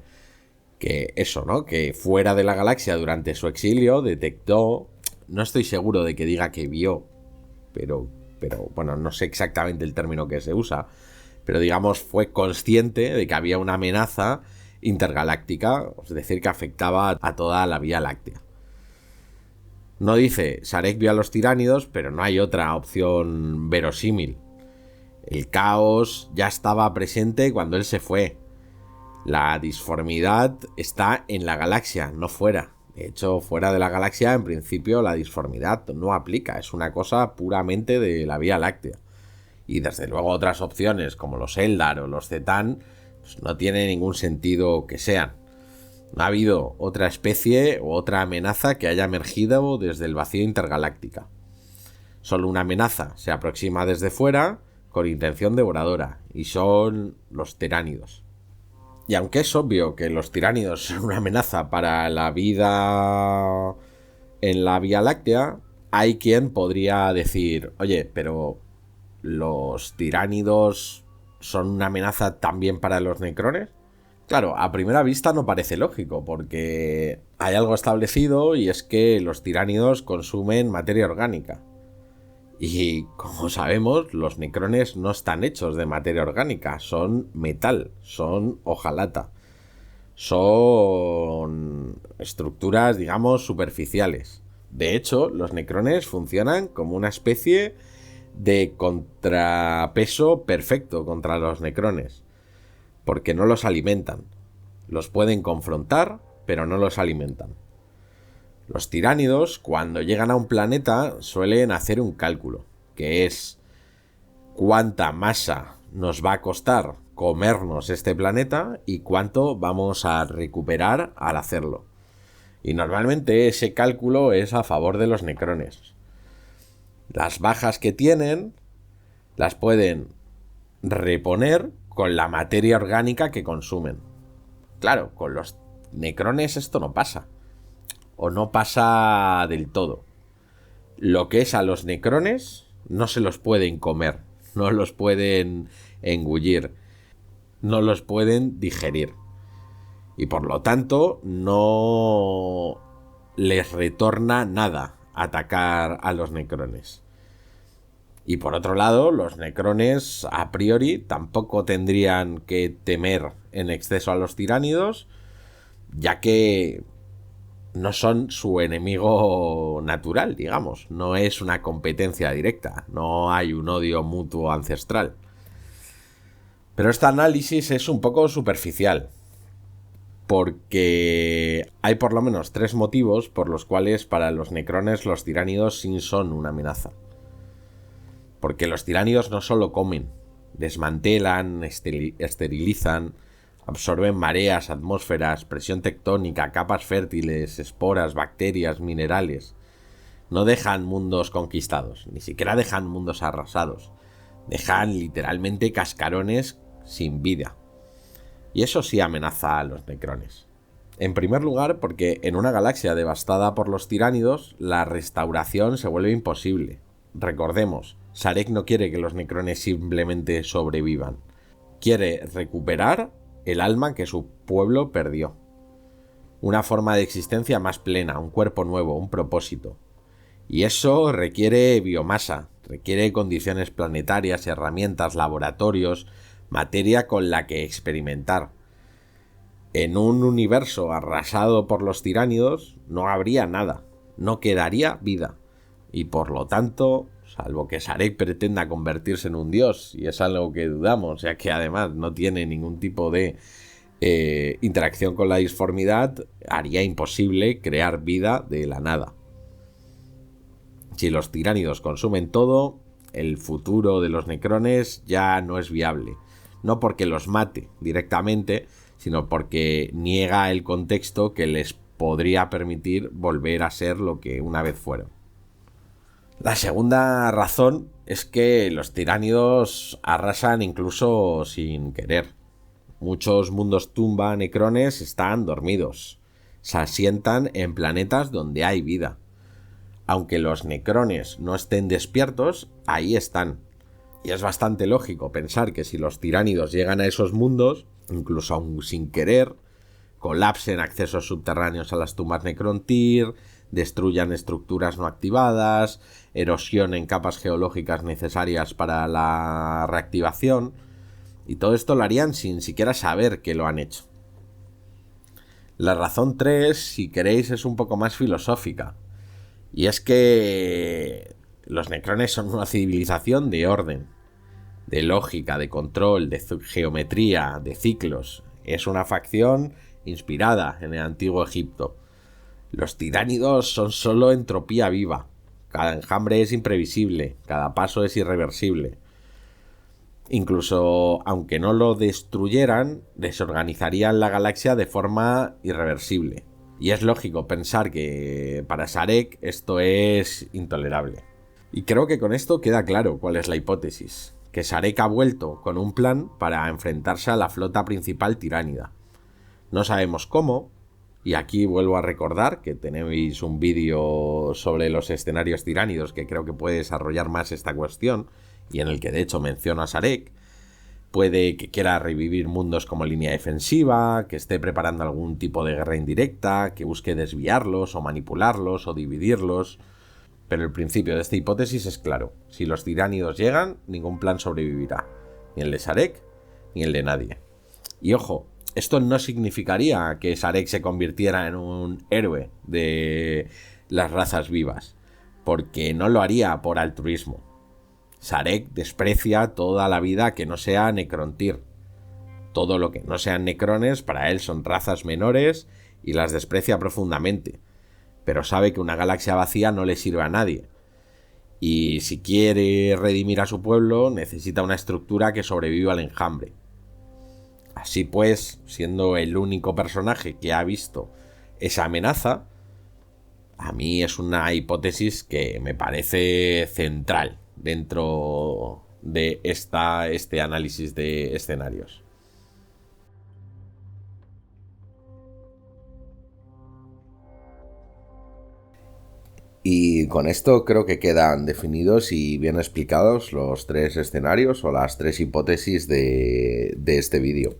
Speaker 1: eso, ¿no? Que fuera de la galaxia durante su exilio detectó, no estoy seguro de que diga que vio, pero bueno, no sé exactamente el término que se usa, pero digamos fue consciente de que había una amenaza intergaláctica, es decir, que afectaba a toda la Vía Láctea. No dice Sarek vio a los tiránidos, pero no hay otra opción verosímil. El caos ya estaba presente cuando él se fue. La disformidad está en la galaxia, no fuera. De hecho, fuera de la galaxia, en principio, la disformidad no aplica. Es una cosa puramente de la Vía Láctea. Y desde luego otras opciones, como los Eldar o los Zetan, pues no tiene ningún sentido que sean. No ha habido otra especie o otra amenaza que haya emergido desde el vacío intergaláctica. Solo una amenaza se aproxima desde fuera, con intención devoradora, y son los tiránidos. Y aunque es obvio que los tiránidos son una amenaza para la vida en la Vía Láctea, hay quien podría decir, oye, pero ¿los tiránidos son una amenaza también para los necrones? Claro, a primera vista no parece lógico, porque hay algo establecido y es que los tiránidos consumen materia orgánica. Y como sabemos, los necrones no están hechos de materia orgánica, son metal, son hojalata. Son estructuras, digamos, superficiales. De hecho, los necrones funcionan como una especie de contrapeso perfecto contra los necrones, porque no los alimentan. Los pueden confrontar, pero no los alimentan. Los tiránidos, cuando llegan a un planeta, suelen hacer un cálculo, que es cuánta masa nos va a costar comernos este planeta y cuánto vamos a recuperar al hacerlo. Y normalmente ese cálculo es a favor de los necrones. Las bajas que tienen las pueden reponer con la materia orgánica que consumen. Claro, con los necrones esto no pasa. O no pasa del todo. Lo que es a los necrones no se los pueden comer, no los pueden engullir, no los pueden digerir. Y por lo tanto no les retorna nada atacar a los necrones. Y por otro lado, los necrones a priori tampoco tendrían que temer en exceso a los tiránidos, ya que no son su enemigo natural, digamos. No es una competencia directa, no hay un odio mutuo ancestral. Pero este análisis es un poco superficial, porque hay por lo menos 3 motivos por los cuales para los necrones los tiránidos sí son una amenaza. Porque los tiránidos no solo comen, desmantelan, esterilizan, absorben mareas, atmósferas, presión tectónica, capas fértiles, esporas, bacterias, minerales. No dejan mundos conquistados, ni siquiera dejan mundos arrasados. Dejan literalmente cascarones sin vida. Y eso sí amenaza a los necrones. En primer lugar, porque en una galaxia devastada por los tiránidos, la restauración se vuelve imposible. Recordemos, Sarek no quiere que los necrones simplemente sobrevivan. Quiere recuperar el alma que su pueblo perdió. Una forma de existencia más plena, un cuerpo nuevo, un propósito. Y eso requiere biomasa, requiere condiciones planetarias, herramientas, laboratorios, materia con la que experimentar. En un universo arrasado por los tiránidos no habría nada, no quedaría vida. Y por lo tanto, salvo que Sarek pretenda convertirse en un dios, y es algo que dudamos, ya que además no tiene ningún tipo de interacción con la disformidad, haría imposible crear vida de la nada. Si los tiránidos consumen todo, el futuro de los necrones ya no es viable. No porque los mate directamente, sino porque niega el contexto que les podría permitir volver a ser lo que una vez fueron. La segunda razón es que los tiránidos arrasan incluso sin querer. Muchos mundos tumba necrones están dormidos. Se asientan en planetas donde hay vida. Aunque los necrones no estén despiertos, ahí están. Y es bastante lógico pensar que si los tiránidos llegan a esos mundos, incluso aún sin querer, colapsen accesos subterráneos a las tumbas Necrontyr, destruyan estructuras no activadas, erosionen capas geológicas necesarias para la reactivación, y todo esto lo harían sin siquiera saber que lo han hecho. La razón 3, si queréis, es un poco más filosófica, y es que los necrones son una civilización de orden, de lógica, de control, de geometría, de ciclos. Es una facción inspirada en el antiguo Egipto. Los tiránidos son solo entropía viva. Cada enjambre es imprevisible, cada paso es irreversible. Incluso aunque no lo destruyeran, desorganizarían la galaxia de forma irreversible. Y es lógico pensar que para Sarek esto es intolerable. Y creo que con esto queda claro cuál es la hipótesis. que Sarek ha vuelto con un plan para enfrentarse a la flota principal tiránida. No sabemos cómo, y aquí vuelvo a recordar que tenéis un vídeo sobre los escenarios tiránidos que creo que puede desarrollar más esta cuestión, y en el que de hecho menciono a Sarek. Puede que quiera revivir mundos como línea defensiva, que esté preparando algún tipo de guerra indirecta, que busque desviarlos o manipularlos o dividirlos. Pero el principio de esta hipótesis es claro. Si los tiránidos llegan, ningún plan sobrevivirá. Ni el de Sarek, ni el de nadie. Y ojo, esto no significaría que Sarek se convirtiera en un héroe de las razas vivas, porque no lo haría por altruismo. Sarek desprecia toda la vida que no sea Necrontyr. Todo lo que no sean necrones para él son razas menores y las desprecia profundamente. Pero sabe que una galaxia vacía no le sirve a nadie. Y si quiere redimir a su pueblo, necesita una estructura que sobreviva al enjambre. Así pues, siendo el único personaje que ha visto esa amenaza, a mí es una hipótesis que me parece central dentro de este análisis de escenarios. Y con esto creo que quedan definidos y bien explicados los 3 escenarios o las 3 hipótesis de este vídeo.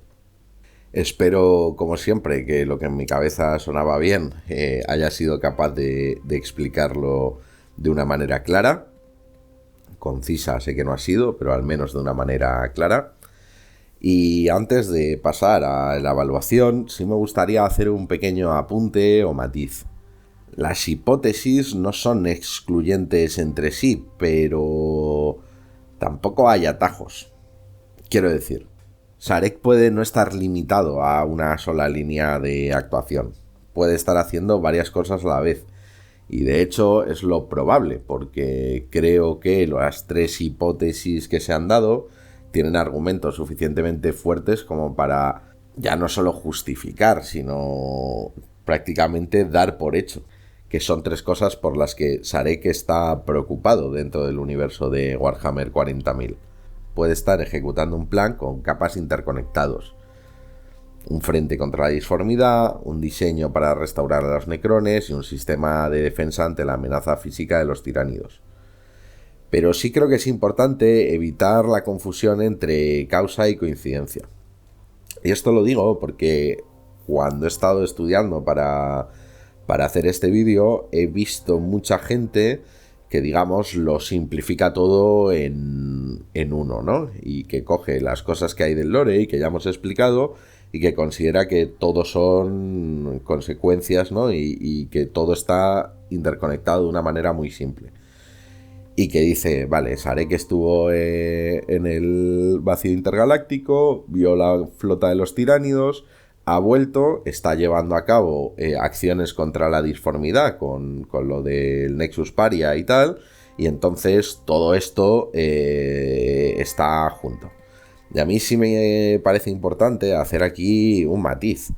Speaker 1: Espero, como siempre, que lo que en mi cabeza sonaba bien haya sido capaz de explicarlo de una manera clara. Concisa sé que no ha sido, pero al menos de una manera clara. Y antes de pasar a la evaluación, sí me gustaría hacer un pequeño apunte o matiz. Las hipótesis no son excluyentes entre sí, pero tampoco hay atajos. Quiero decir, Sarek puede no estar limitado a una sola línea de actuación. Puede estar haciendo varias cosas a la vez. Y de hecho es lo probable, porque creo que las 3 hipótesis que se han dado tienen argumentos suficientemente fuertes como para ya no solo justificar, sino prácticamente dar por hecho que son 3 cosas por las que Sarek está preocupado dentro del universo de Warhammer 40.000. Puede estar ejecutando un plan con capas interconectados, un frente contra la disformidad, un diseño para restaurar a los necrones y un sistema de defensa ante la amenaza física de los tiránidos. Pero sí creo que es importante evitar la confusión entre causa y coincidencia. Y esto lo digo porque cuando he estado estudiando para hacer este vídeo he visto mucha gente que, digamos, lo simplifica todo en uno, ¿no? Y que coge las cosas que hay del lore y que ya hemos explicado y que considera que todo son consecuencias, ¿no? Y que todo está interconectado de una manera muy simple. Y que dice, vale, Sarek estuvo en el vacío intergaláctico, vio la flota de los tiránidos, ha vuelto, está llevando a cabo acciones contra la disformidad con lo del Nexus Paria y tal, y entonces todo esto está junto. Y a mí sí me parece importante hacer aquí un matiz,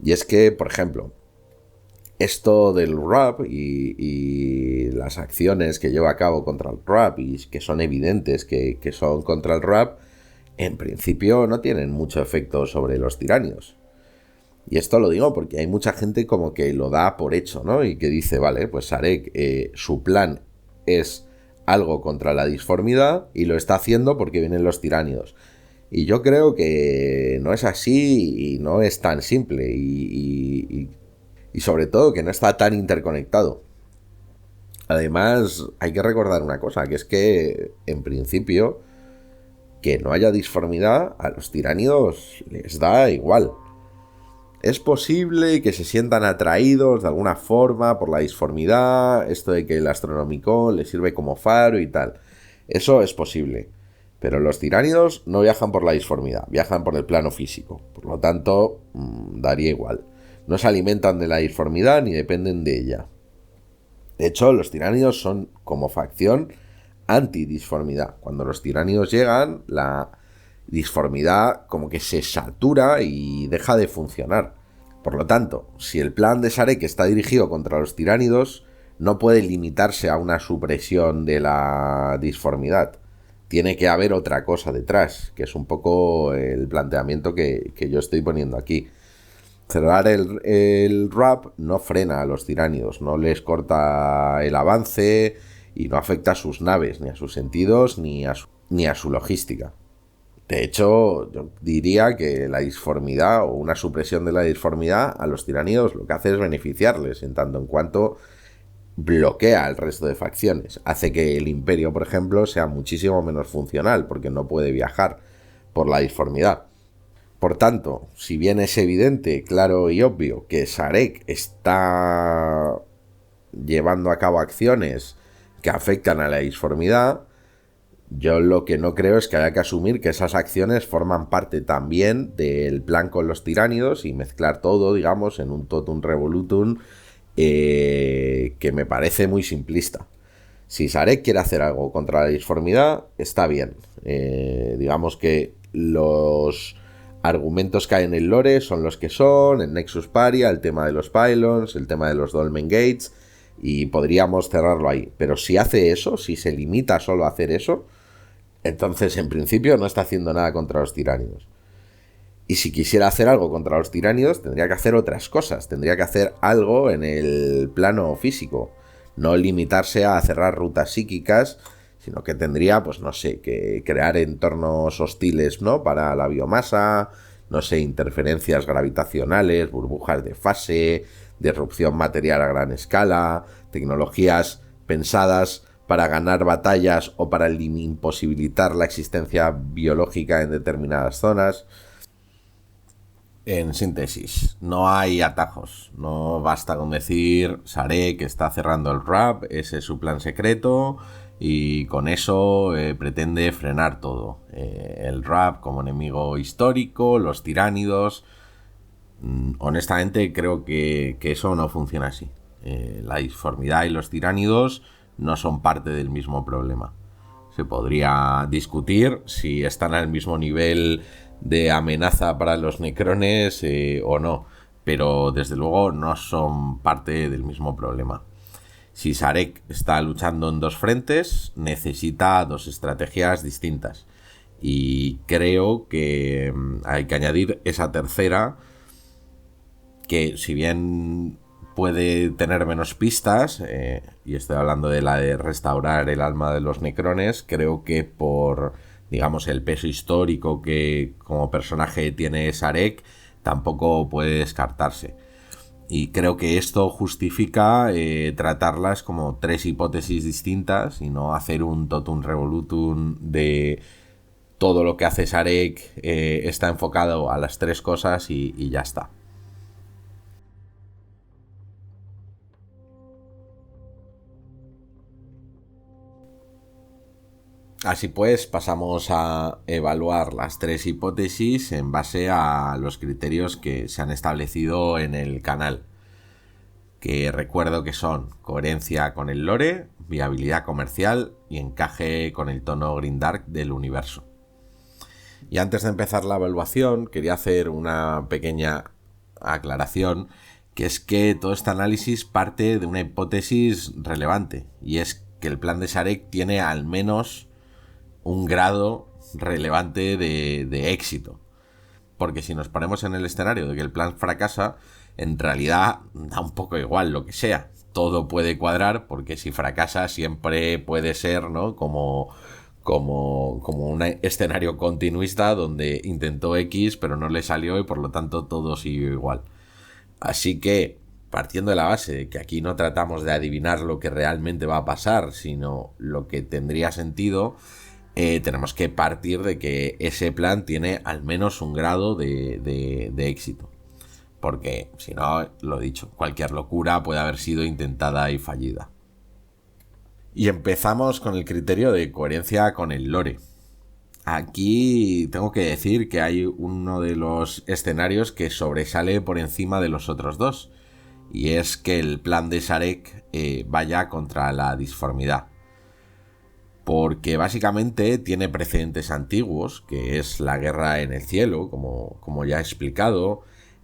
Speaker 1: y es que, por ejemplo, esto del RAP y las acciones que lleva a cabo contra el RAP y que son evidentes que son contra el RAP, en principio no tienen mucho efecto sobre los tiránidos. Y esto lo digo porque hay mucha gente como que lo da por hecho, ¿no? Y que dice, vale, pues Sarek, su plan es algo contra la disformidad y lo está haciendo porque vienen los tiránidos. Y yo creo que no es así y no es tan simple y sobre todo que no está tan interconectado. Además, hay que recordar una cosa, que es que en principio que no haya disformidad a los tiránidos les da igual. Es posible que se sientan atraídos de alguna forma por la disformidad, esto de que el Astronomicon les sirve como faro y tal. Eso es posible. Pero los tiránidos no viajan por la disformidad, viajan por el plano físico. Por lo tanto, daría igual. No se alimentan de la disformidad ni dependen de ella. De hecho, los tiránidos son como facción antidisformidad. Cuando los tiránidos llegan, la disformidad como que se satura y deja de funcionar. Por lo tanto, si el plan de Sarek está dirigido contra los tiránidos, no puede limitarse a una supresión de la disformidad. tiene que haber otra cosa detrás, que es un poco el planteamiento que yo estoy poniendo aquí. Cerrar el RAP no frena a los tiránidos, no les corta el avance y no afecta a sus naves, ni a sus sentidos, ni a su logística. De hecho, yo diría que la disformidad o una supresión de la disformidad a los tiránidos lo que hace es beneficiarles, en tanto en cuanto bloquea al resto de facciones. Hace que el imperio, por ejemplo, sea muchísimo menos funcional, porque no puede viajar por la disformidad. Por tanto, si bien es evidente, claro y obvio que Sarek está llevando a cabo acciones que afectan a la disformidad, yo lo que no creo es que haya que asumir que esas acciones forman parte también del plan con los tiránidos y mezclar todo, digamos, en un totum revolutum que me parece muy simplista. Si Sarek quiere hacer algo contra la disformidad, está bien. Digamos que los argumentos que hay en el lore son los que son, el Nexus Paria, el tema de los pylons, el tema de los Dolmen Gates, y podríamos cerrarlo ahí. Pero si hace eso, si se limita solo a hacer eso, entonces en principio no está haciendo nada contra los tiránidos. Y si quisiera hacer algo contra los tiránidos, tendría que hacer otras cosas, tendría que hacer algo en el plano físico, no limitarse a cerrar rutas psíquicas, sino que tendría, pues no sé, que crear entornos hostiles, ¿no? Para la biomasa, no sé, interferencias gravitacionales, burbujas de fase, disrupción material a gran escala, tecnologías pensadas para ganar batallas o para imposibilitar la existencia biológica en determinadas zonas. En síntesis, no hay atajos. No basta con decir Sarek está cerrando el RAP, ese es su plan secreto, y con eso pretende frenar todo. El RAP como enemigo histórico, los tiránidos. Honestamente creo que eso no funciona así. La disformidad y los tiránidos no son parte del mismo problema. Se podría discutir si están al mismo nivel de amenaza para los necrones o no, pero desde luego no son parte del mismo problema. Si Sarek está luchando en dos frentes, necesita dos estrategias distintas, y creo que hay que añadir esa tercera, que si bien puede tener menos pistas, y estoy hablando de la de restaurar el alma de los necrones, creo que por, digamos, el peso histórico que como personaje tiene Sarek, tampoco puede descartarse. Y creo que esto justifica tratarlas como tres hipótesis distintas y no hacer un totum revolutum de todo lo que hace Sarek está enfocado a las tres cosas y ya está. Así pues, pasamos a evaluar las tres hipótesis en base a los criterios que se han establecido en el canal, que recuerdo que son coherencia con el lore, viabilidad comercial y encaje con el tono grindark del universo. Y antes de empezar la evaluación, quería hacer una pequeña aclaración, que es que todo este análisis parte de una hipótesis relevante, y es que el plan de Sarek tiene al menos un grado relevante de éxito. Porque si nos ponemos en el escenario de que el plan fracasa, en realidad da un poco igual lo que sea. Todo puede cuadrar, porque si fracasa siempre puede ser, ¿no? Como un escenario continuista donde intentó X pero no le salió y por lo tanto todo siguió igual. Así que, partiendo de la base de que aquí no tratamos de adivinar lo que realmente va a pasar, sino lo que tendría sentido, tenemos que partir de que ese plan tiene al menos un grado de éxito. Porque, si no, lo dicho, cualquier locura puede haber sido intentada y fallida. Y empezamos con el criterio de coherencia con el lore. Aquí tengo que decir que hay uno de los escenarios que sobresale por encima de los otros dos, y es que el plan de Sarek vaya contra la disformidad. Porque básicamente tiene precedentes antiguos, que es la guerra en el cielo, como ya he explicado,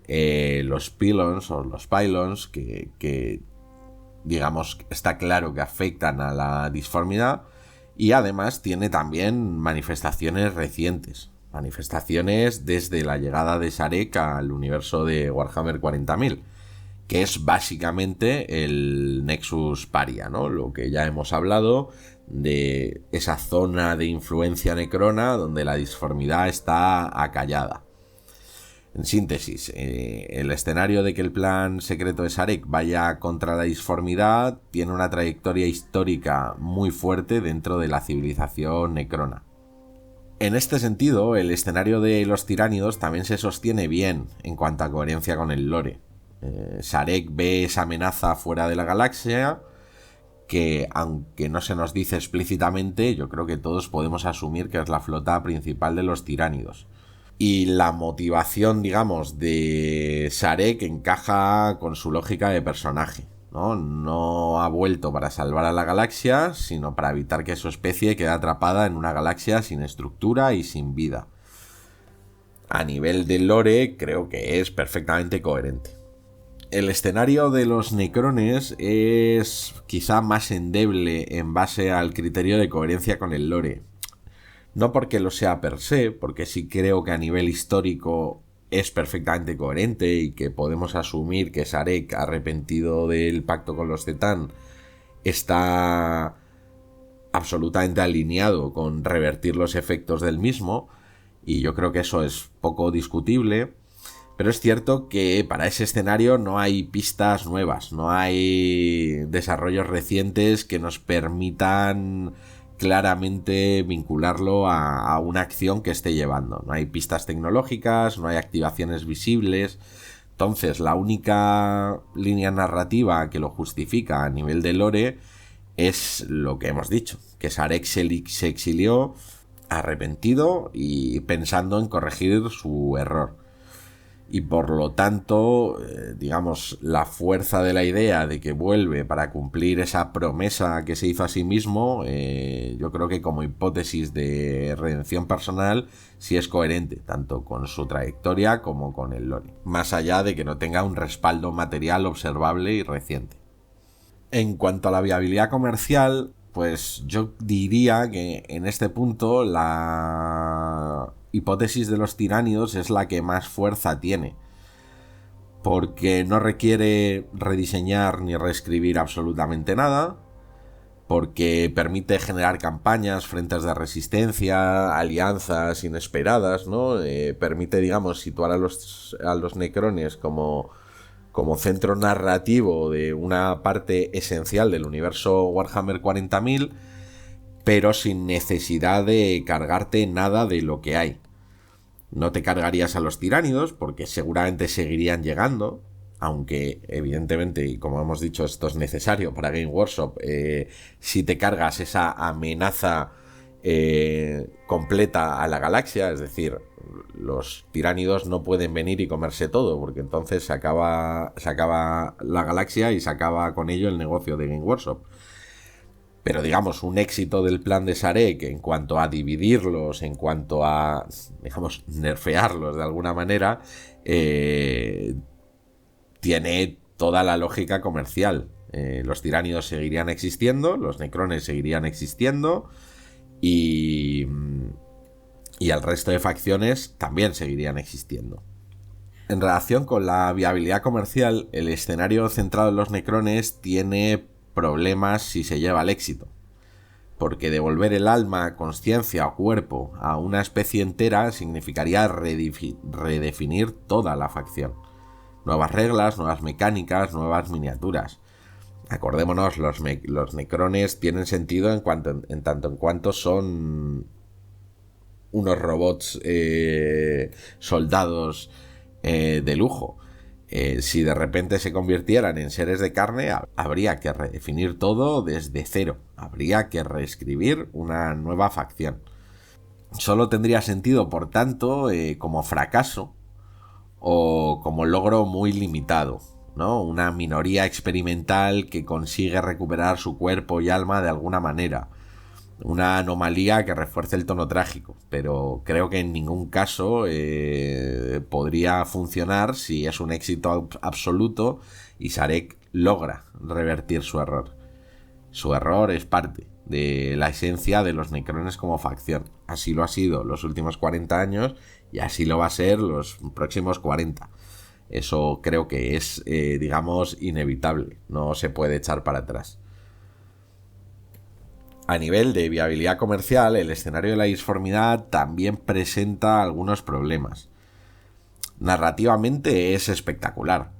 Speaker 1: los pylons o los pylons, que digamos está claro que afectan a la disformidad, Y además tiene también manifestaciones recientes. Manifestaciones desde la llegada de Sarek al universo de Warhammer 40.000, que es básicamente el Nexus Paria, ¿no? Lo que ya hemos hablado de esa zona de influencia necrona donde la disformidad está acallada. En síntesis, el escenario de que el plan secreto de Sarek vaya contra la disformidad tiene una trayectoria histórica muy fuerte dentro de la civilización necrona. En este sentido, el escenario de los tiránidos también se sostiene bien en cuanto a coherencia con el lore. Sarek ve esa amenaza fuera de la galaxia que, aunque no se nos dice explícitamente, yo creo que todos podemos asumir que es la flota principal de los tiránidos. Y la motivación, digamos, de Sarek encaja con su lógica de personaje, ¿no? No ha vuelto para salvar a la galaxia, sino para evitar que su especie quede atrapada en una galaxia sin estructura y sin vida. A nivel de lore, creo que es perfectamente coherente. El escenario de los necrones es quizá más endeble en base al criterio de coherencia con el lore. No porque lo sea per se, porque sí creo que a nivel histórico es perfectamente coherente y que podemos asumir que Sarek, arrepentido del pacto con los Zetán, está absolutamente alineado con revertir los efectos del mismo, y yo creo que eso es poco discutible. Pero es cierto que para ese escenario no hay pistas nuevas, no hay desarrollos recientes que nos permitan claramente vincularlo a una acción que esté llevando. No hay pistas tecnológicas, no hay activaciones visibles. Entonces, la única línea narrativa que lo justifica a nivel de lore es lo que hemos dicho, que Sarek se exilió arrepentido y pensando en corregir su error. Y por lo tanto, digamos, la fuerza de la idea de que vuelve para cumplir esa promesa que se hizo a sí mismo, yo creo que como hipótesis de redención personal sí es coherente, tanto con su trayectoria como con el lore, más allá de que no tenga un respaldo material observable y reciente. En cuanto a la viabilidad comercial, pues yo diría que en este punto la hipótesis de los tiránidos es la que más fuerza tiene, porque no requiere rediseñar ni reescribir absolutamente nada, porque permite generar campañas, frentes de resistencia, alianzas inesperadas, ¿no? Permite, digamos, situar a los necrones como centro narrativo de una parte esencial del universo Warhammer 40.000, pero sin necesidad de cargarte nada de lo que hay. No te cargarías a los tiránidos porque seguramente seguirían llegando, aunque evidentemente, y como hemos dicho, esto es necesario para Game Workshop, si te cargas esa amenaza completa a la galaxia, es decir, los tiránidos no pueden venir y comerse todo, porque entonces se acaba la galaxia y se acaba con ello el negocio de Game Workshop. Pero digamos, un éxito del plan de Sarek en cuanto a dividirlos, en cuanto a, digamos, nerfearlos de alguna manera, tiene toda la lógica comercial. Los tiránidos seguirían existiendo, los necrones seguirían existiendo y el resto de facciones también seguirían existiendo. En relación con la viabilidad comercial, el escenario centrado en los necrones tiene problemas si se lleva al éxito, porque devolver el alma, conciencia o cuerpo a una especie entera significaría redefinir toda la facción. Nuevas reglas, nuevas mecánicas, nuevas miniaturas. Acordémonos, los necrones tienen sentido en tanto en cuanto son unos robots soldados de lujo. Si de repente se convirtieran en seres de carne, habría que redefinir todo desde cero. Habría que reescribir una nueva facción. Solo tendría sentido, por tanto, como fracaso o como logro muy limitado, ¿no? Una minoría experimental que consigue recuperar su cuerpo y alma de alguna manera. Una anomalía que refuerce el tono trágico, pero creo que en ningún caso podría funcionar si es un éxito absoluto y Sarek logra revertir su error. Su error es parte de la esencia de los Necrones como facción. Así lo ha sido los últimos 40 años y así lo va a ser los próximos 40. Eso creo que es, digamos, inevitable. No se puede echar para atrás. A nivel de viabilidad comercial, el escenario de la disformidad también presenta algunos problemas. Narrativamente es espectacular,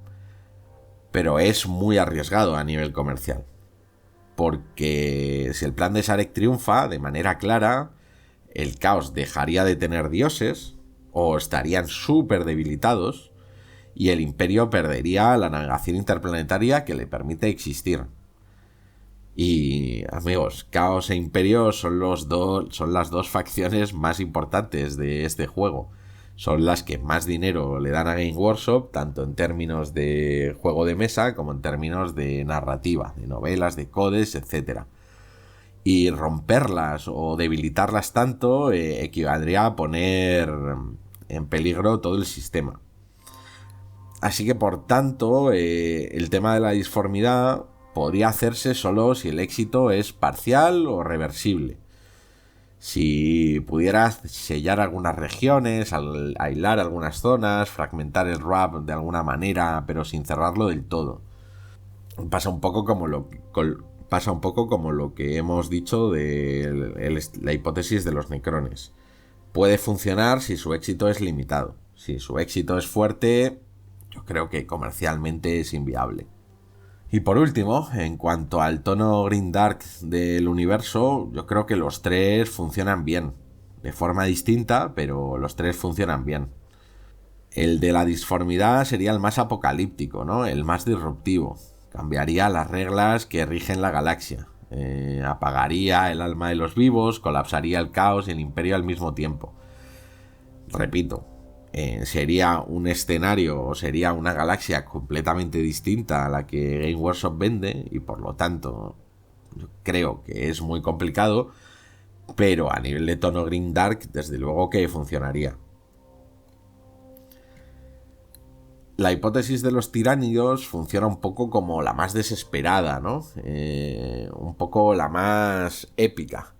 Speaker 1: pero es muy arriesgado a nivel comercial. Porque si el plan de Sarek triunfa de manera clara, el caos dejaría de tener dioses, o estarían súper debilitados, y el imperio perdería la navegación interplanetaria que le permite existir. Y, amigos, caos e imperio son las dos facciones más importantes de este juego. Son las que más dinero le dan a Game Workshop, tanto en términos de juego de mesa como en términos de narrativa, de novelas, de codes, etc. Y romperlas o debilitarlas tanto equivaldría a poner en peligro todo el sistema. Así que, por tanto, el tema de la disformidad podría hacerse solo si el éxito es parcial o reversible. Si pudieras sellar algunas regiones, aislar algunas zonas, fragmentar el RAP de alguna manera, pero sin cerrarlo del todo. Pasa un poco como lo que hemos dicho de la hipótesis de los necrones. Puede funcionar si su éxito es limitado. Si su éxito es fuerte, yo creo que comercialmente es inviable. Y por último, en cuanto al tono grimdark del universo, yo creo que los tres funcionan bien. De forma distinta, pero los tres funcionan bien. El de la disformidad sería el más apocalíptico, ¿no? El más disruptivo. Cambiaría las reglas que rigen la galaxia. Apagaría el alma de los vivos, colapsaría el caos y el imperio al mismo tiempo. Repito, sería un escenario o sería una galaxia completamente distinta a la que Game Workshop vende y por lo tanto yo creo que es muy complicado, pero a nivel de tono grimdark desde luego que funcionaría. La hipótesis de los tiránidos funciona un poco como la más desesperada, ¿no? Un poco la más épica.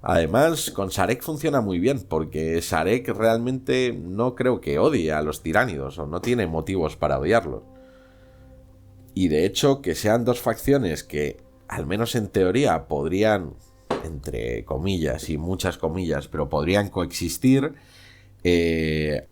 Speaker 1: Además, con Sarek funciona muy bien, porque Sarek realmente no creo que odie a los tiránidos, o no tiene motivos para odiarlos. Y de hecho, que sean dos facciones que, al menos en teoría, podrían, entre comillas y muchas comillas, pero podrían coexistir,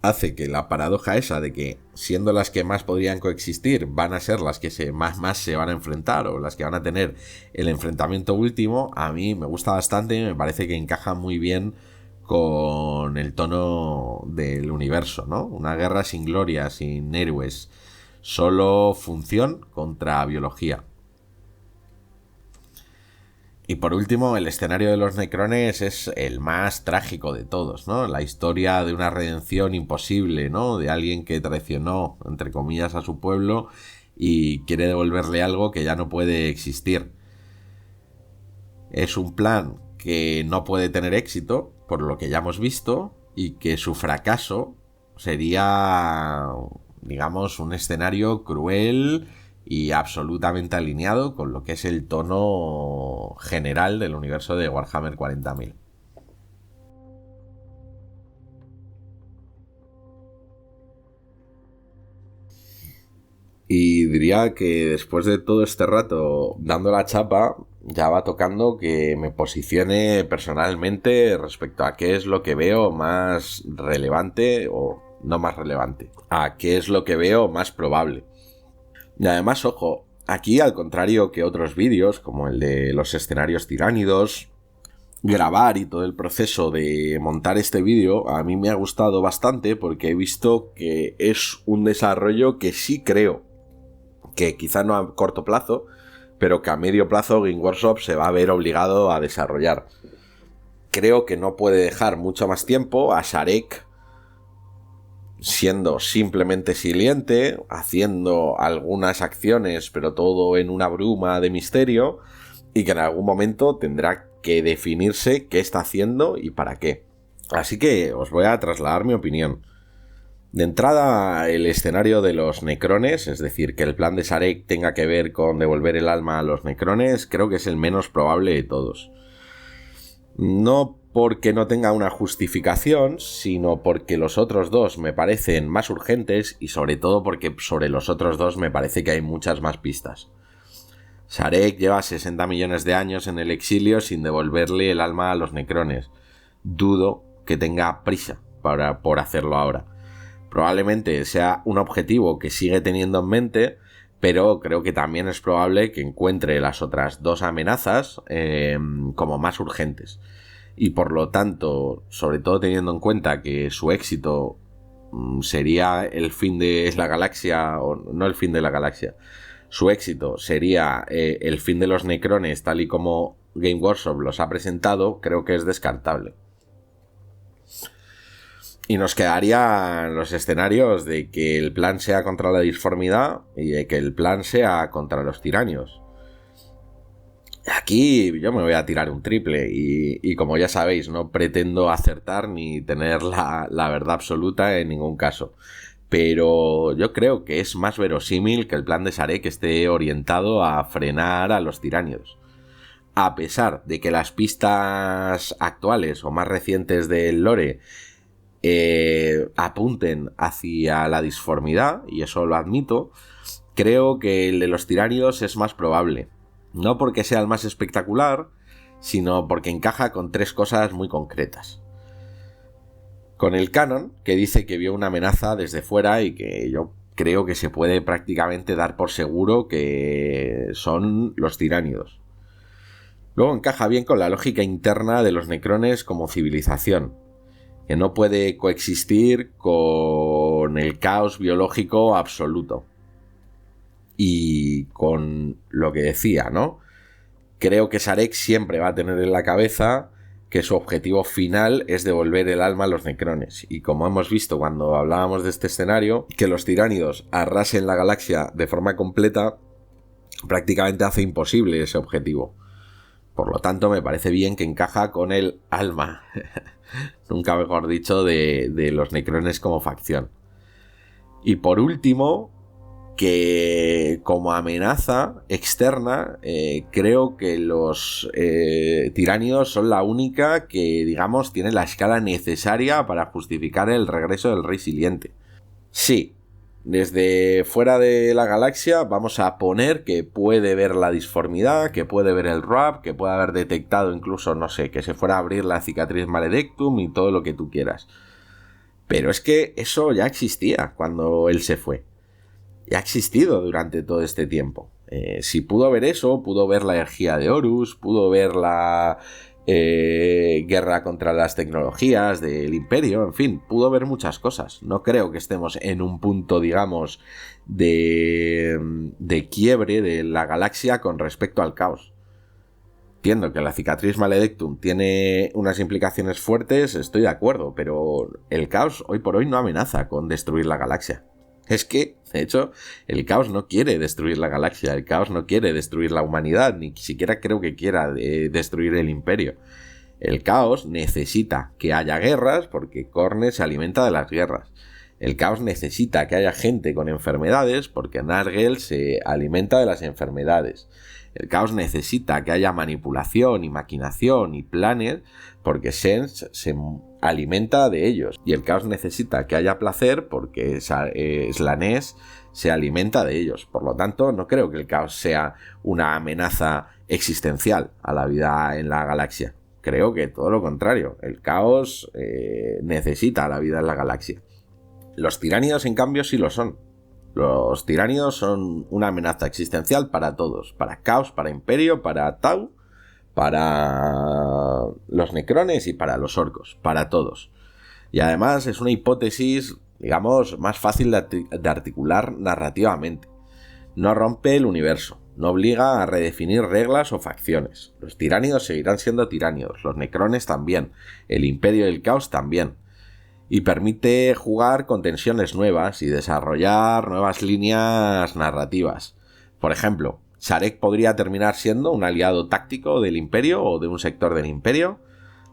Speaker 1: hace que la paradoja esa de que, siendo las que más podrían coexistir, van a ser las que más se van a enfrentar o las que van a tener el enfrentamiento último, a mí me gusta bastante y me parece que encaja muy bien con el tono del universo, ¿no? Una guerra sin gloria, sin héroes, solo función contra biología. Y por último, el escenario de los necrones es el más trágico de todos, ¿no? La historia de una redención imposible, ¿no? De alguien que traicionó, entre comillas, a su pueblo y quiere devolverle algo que ya no puede existir. Es un plan que no puede tener éxito, por lo que ya hemos visto, y que su fracaso sería, digamos, un escenario cruel y absolutamente alineado con lo que es el tono general del universo de Warhammer 40.000. Y diría que después de todo este rato dando la chapa, ya va tocando que me posicione personalmente respecto a qué es lo que veo más relevante o no más relevante, a qué es lo que veo más probable. Y además, ojo, aquí al contrario que otros vídeos, como el de los escenarios tiránidos, grabar y todo el proceso de montar este vídeo a mí me ha gustado bastante porque he visto que es un desarrollo que sí creo que quizá no a corto plazo, pero que a medio plazo Game Workshop se va a ver obligado a desarrollar. Creo que no puede dejar mucho más tiempo a Sarek siendo simplemente siliente, haciendo algunas acciones, pero todo en una bruma de misterio, y que en algún momento tendrá que definirse qué está haciendo y para qué. Así que os voy a trasladar mi opinión. De entrada, el escenario de los necrones, es decir, que el plan de Sarek tenga que ver con devolver el alma a los necrones, creo que es el menos probable de todos. No porque no tenga una justificación, sino porque los otros dos me parecen más urgentes y sobre todo porque sobre los otros dos me parece que hay muchas más pistas. Sarek lleva 60 millones de años en el exilio sin devolverle el alma a los necrones. Dudo que tenga prisa por hacerlo ahora. Probablemente sea un objetivo que sigue teniendo en mente, pero creo que también es probable que encuentre las otras dos amenazas como más urgentes. Y por lo tanto, sobre todo teniendo en cuenta que su éxito sería el fin de la galaxia, o no el fin de la galaxia, su éxito sería el fin de los necrones tal y como Game Workshop los ha presentado, creo que es descartable. Y nos quedarían los escenarios de que el plan sea contra la disformidad y de que el plan sea contra los tiranios. Aquí yo me voy a tirar un triple y como ya sabéis, no pretendo acertar ni tener la verdad absoluta en ningún caso. Pero yo creo que es más verosímil que el plan de Sarek esté orientado a frenar a los tiranios. A pesar de que las pistas actuales o más recientes del lore apunten hacia la disformidad, y eso lo admito, creo que el de los tiranios es más probable. No porque sea el más espectacular, sino porque encaja con tres cosas muy concretas. Con el canon, que dice que vio una amenaza desde fuera y que yo creo que se puede prácticamente dar por seguro que son los tiránidos. Luego encaja bien con la lógica interna de los necrones como civilización, que no puede coexistir con el caos biológico absoluto. Y con lo que decía, ¿no? Creo que Sarek siempre va a tener en la cabeza que su objetivo final es devolver el alma a los necrones. Y como hemos visto cuando hablábamos de este escenario, que los tiránidos arrasen la galaxia de forma completa prácticamente hace imposible ese objetivo. Por lo tanto, me parece bien que encaja con el alma, nunca mejor dicho, de los necrones como facción. Y por último, que como amenaza externa, creo que los tiránidos son la única que, digamos, tiene la escala necesaria para justificar el regreso del Rey Siliente. Sí, desde fuera de la galaxia vamos a poner que puede ver la disformidad, que puede ver el RAP, que puede haber detectado incluso, no sé, que se fuera a abrir la cicatriz maledictum y todo lo que tú quieras. Pero es que eso ya existía cuando él se fue. Ya ha existido durante todo este tiempo. Si pudo ver eso, pudo ver la energía de Horus, pudo ver la guerra contra las tecnologías del Imperio, en fin, pudo ver muchas cosas. No creo que estemos en un punto, digamos, de quiebre de la galaxia con respecto al caos. Entiendo que la cicatriz maledictum tiene unas implicaciones fuertes, estoy de acuerdo, pero el caos hoy por hoy no amenaza con destruir la galaxia. Es que, de hecho, el caos no quiere destruir la galaxia, el caos no quiere destruir la humanidad, ni siquiera creo que quiera destruir el imperio. El caos necesita que haya guerras porque Khorne se alimenta de las guerras. El caos necesita que haya gente con enfermedades porque Nargel se alimenta de las enfermedades. El caos necesita que haya manipulación y maquinación y planes porque Sens se alimenta de ellos. Y el caos necesita que haya placer porque Slanesh se alimenta de ellos. Por lo tanto, no creo que el caos sea una amenaza existencial a la vida en la galaxia. Creo que todo lo contrario. El caos necesita la vida en la galaxia. Los tiránidos, en cambio, sí lo son. Los tiránidos son una amenaza existencial para todos. Para Caos, para Imperio, para Tau, para los necrones y para los orcos. Para todos. Y además es una hipótesis, digamos, más fácil de articular narrativamente. No rompe el universo. No obliga a redefinir reglas o facciones. Los tiránidos seguirán siendo tiránidos. Los necrones también. El Imperio y el Caos también. Y permite jugar con tensiones nuevas y desarrollar nuevas líneas narrativas. Por ejemplo, Sarek podría terminar siendo un aliado táctico del Imperio o de un sector del Imperio.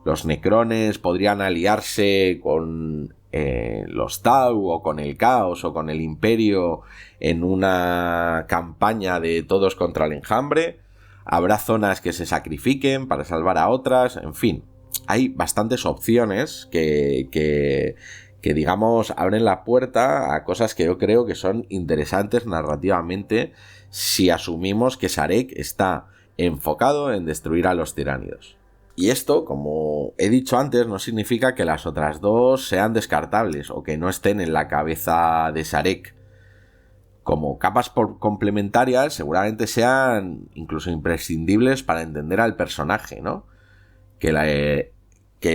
Speaker 1: Los necrones podrían aliarse con los Tau o con el Caos o con el Imperio en una campaña de todos contra el enjambre. Habrá zonas que se sacrifiquen para salvar a otras, en fin. Hay bastantes opciones que digamos abren la puerta a cosas que yo creo que son interesantes narrativamente si asumimos que Sarek está enfocado en destruir a los tiránidos. Y esto, como he dicho antes, no significa que las otras dos sean descartables o que no estén en la cabeza de Sarek. Como capas complementarias, seguramente sean incluso imprescindibles para entender al personaje, ¿no? Que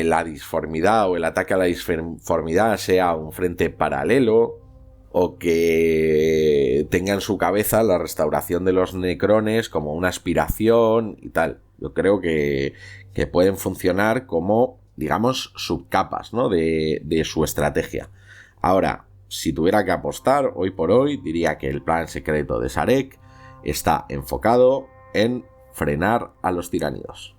Speaker 1: la disformidad o el ataque a la disformidad sea un frente paralelo, o que tenga en su cabeza la restauración de los necrones como una aspiración y tal. Yo creo que pueden funcionar como, digamos, subcapas, ¿no? de su estrategia. Ahora, si tuviera que apostar hoy por hoy, diría que el plan secreto de Sarek está enfocado en frenar a los tiránidos.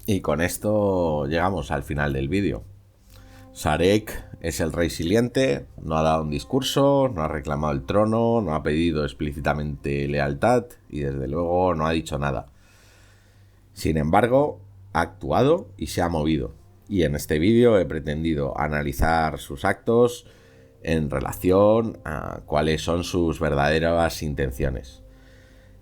Speaker 1: Y con esto llegamos al final del vídeo. Sarek es el rey siliente, no ha dado un discurso, no ha reclamado el trono, no ha pedido explícitamente lealtad y desde luego no ha dicho nada. Sin embargo, ha actuado y se ha movido. Y en este vídeo he pretendido analizar sus actos en relación a cuáles son sus verdaderas intenciones.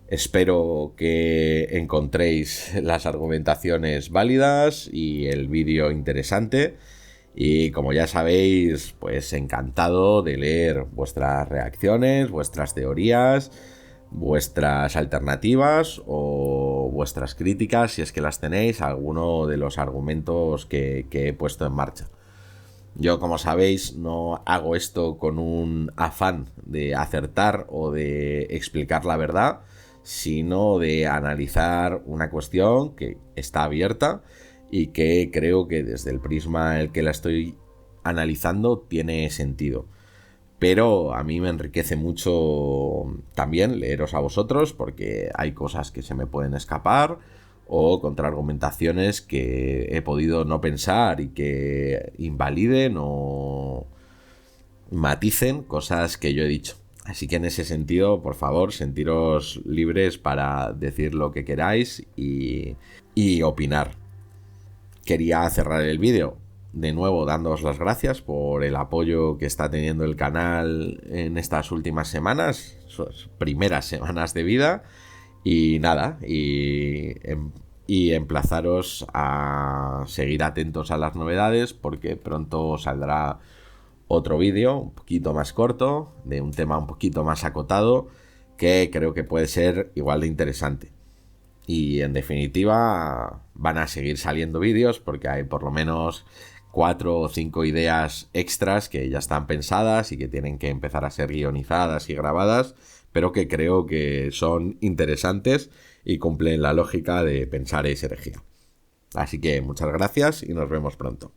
Speaker 1: Espero que encontréis las argumentaciones válidas y el vídeo interesante. Y como ya sabéis, pues encantado de leer vuestras reacciones, vuestras teorías, vuestras alternativas o vuestras críticas, si es que las tenéis, a alguno de los argumentos que he puesto en marcha. Yo, como sabéis, no hago esto con un afán de acertar o de explicar la verdad, sino de analizar una cuestión que está abierta y que creo que desde el prisma en el que la estoy analizando tiene sentido. Pero a mí me enriquece mucho también leeros a vosotros, porque hay cosas que se me pueden escapar o contraargumentaciones que he podido no pensar y que invaliden o maticen cosas que yo he dicho. Así que en ese sentido, por favor, sentiros libres para decir lo que queráis y opinar. Quería cerrar el vídeo de nuevo dándoos las gracias por el apoyo que está teniendo el canal en estas últimas semanas, sus primeras semanas de vida. Y nada, y emplazaros a seguir atentos a las novedades, porque pronto saldrá otro vídeo un poquito más corto, de un tema un poquito más acotado, que creo que puede ser igual de interesante. Y en definitiva van a seguir saliendo vídeos porque hay por lo menos 4 o 5 ideas extras que ya están pensadas y que tienen que empezar a ser guionizadas y grabadas, pero que creo que son interesantes y cumplen la lógica de pensar es herejía. Así que muchas gracias y nos vemos pronto.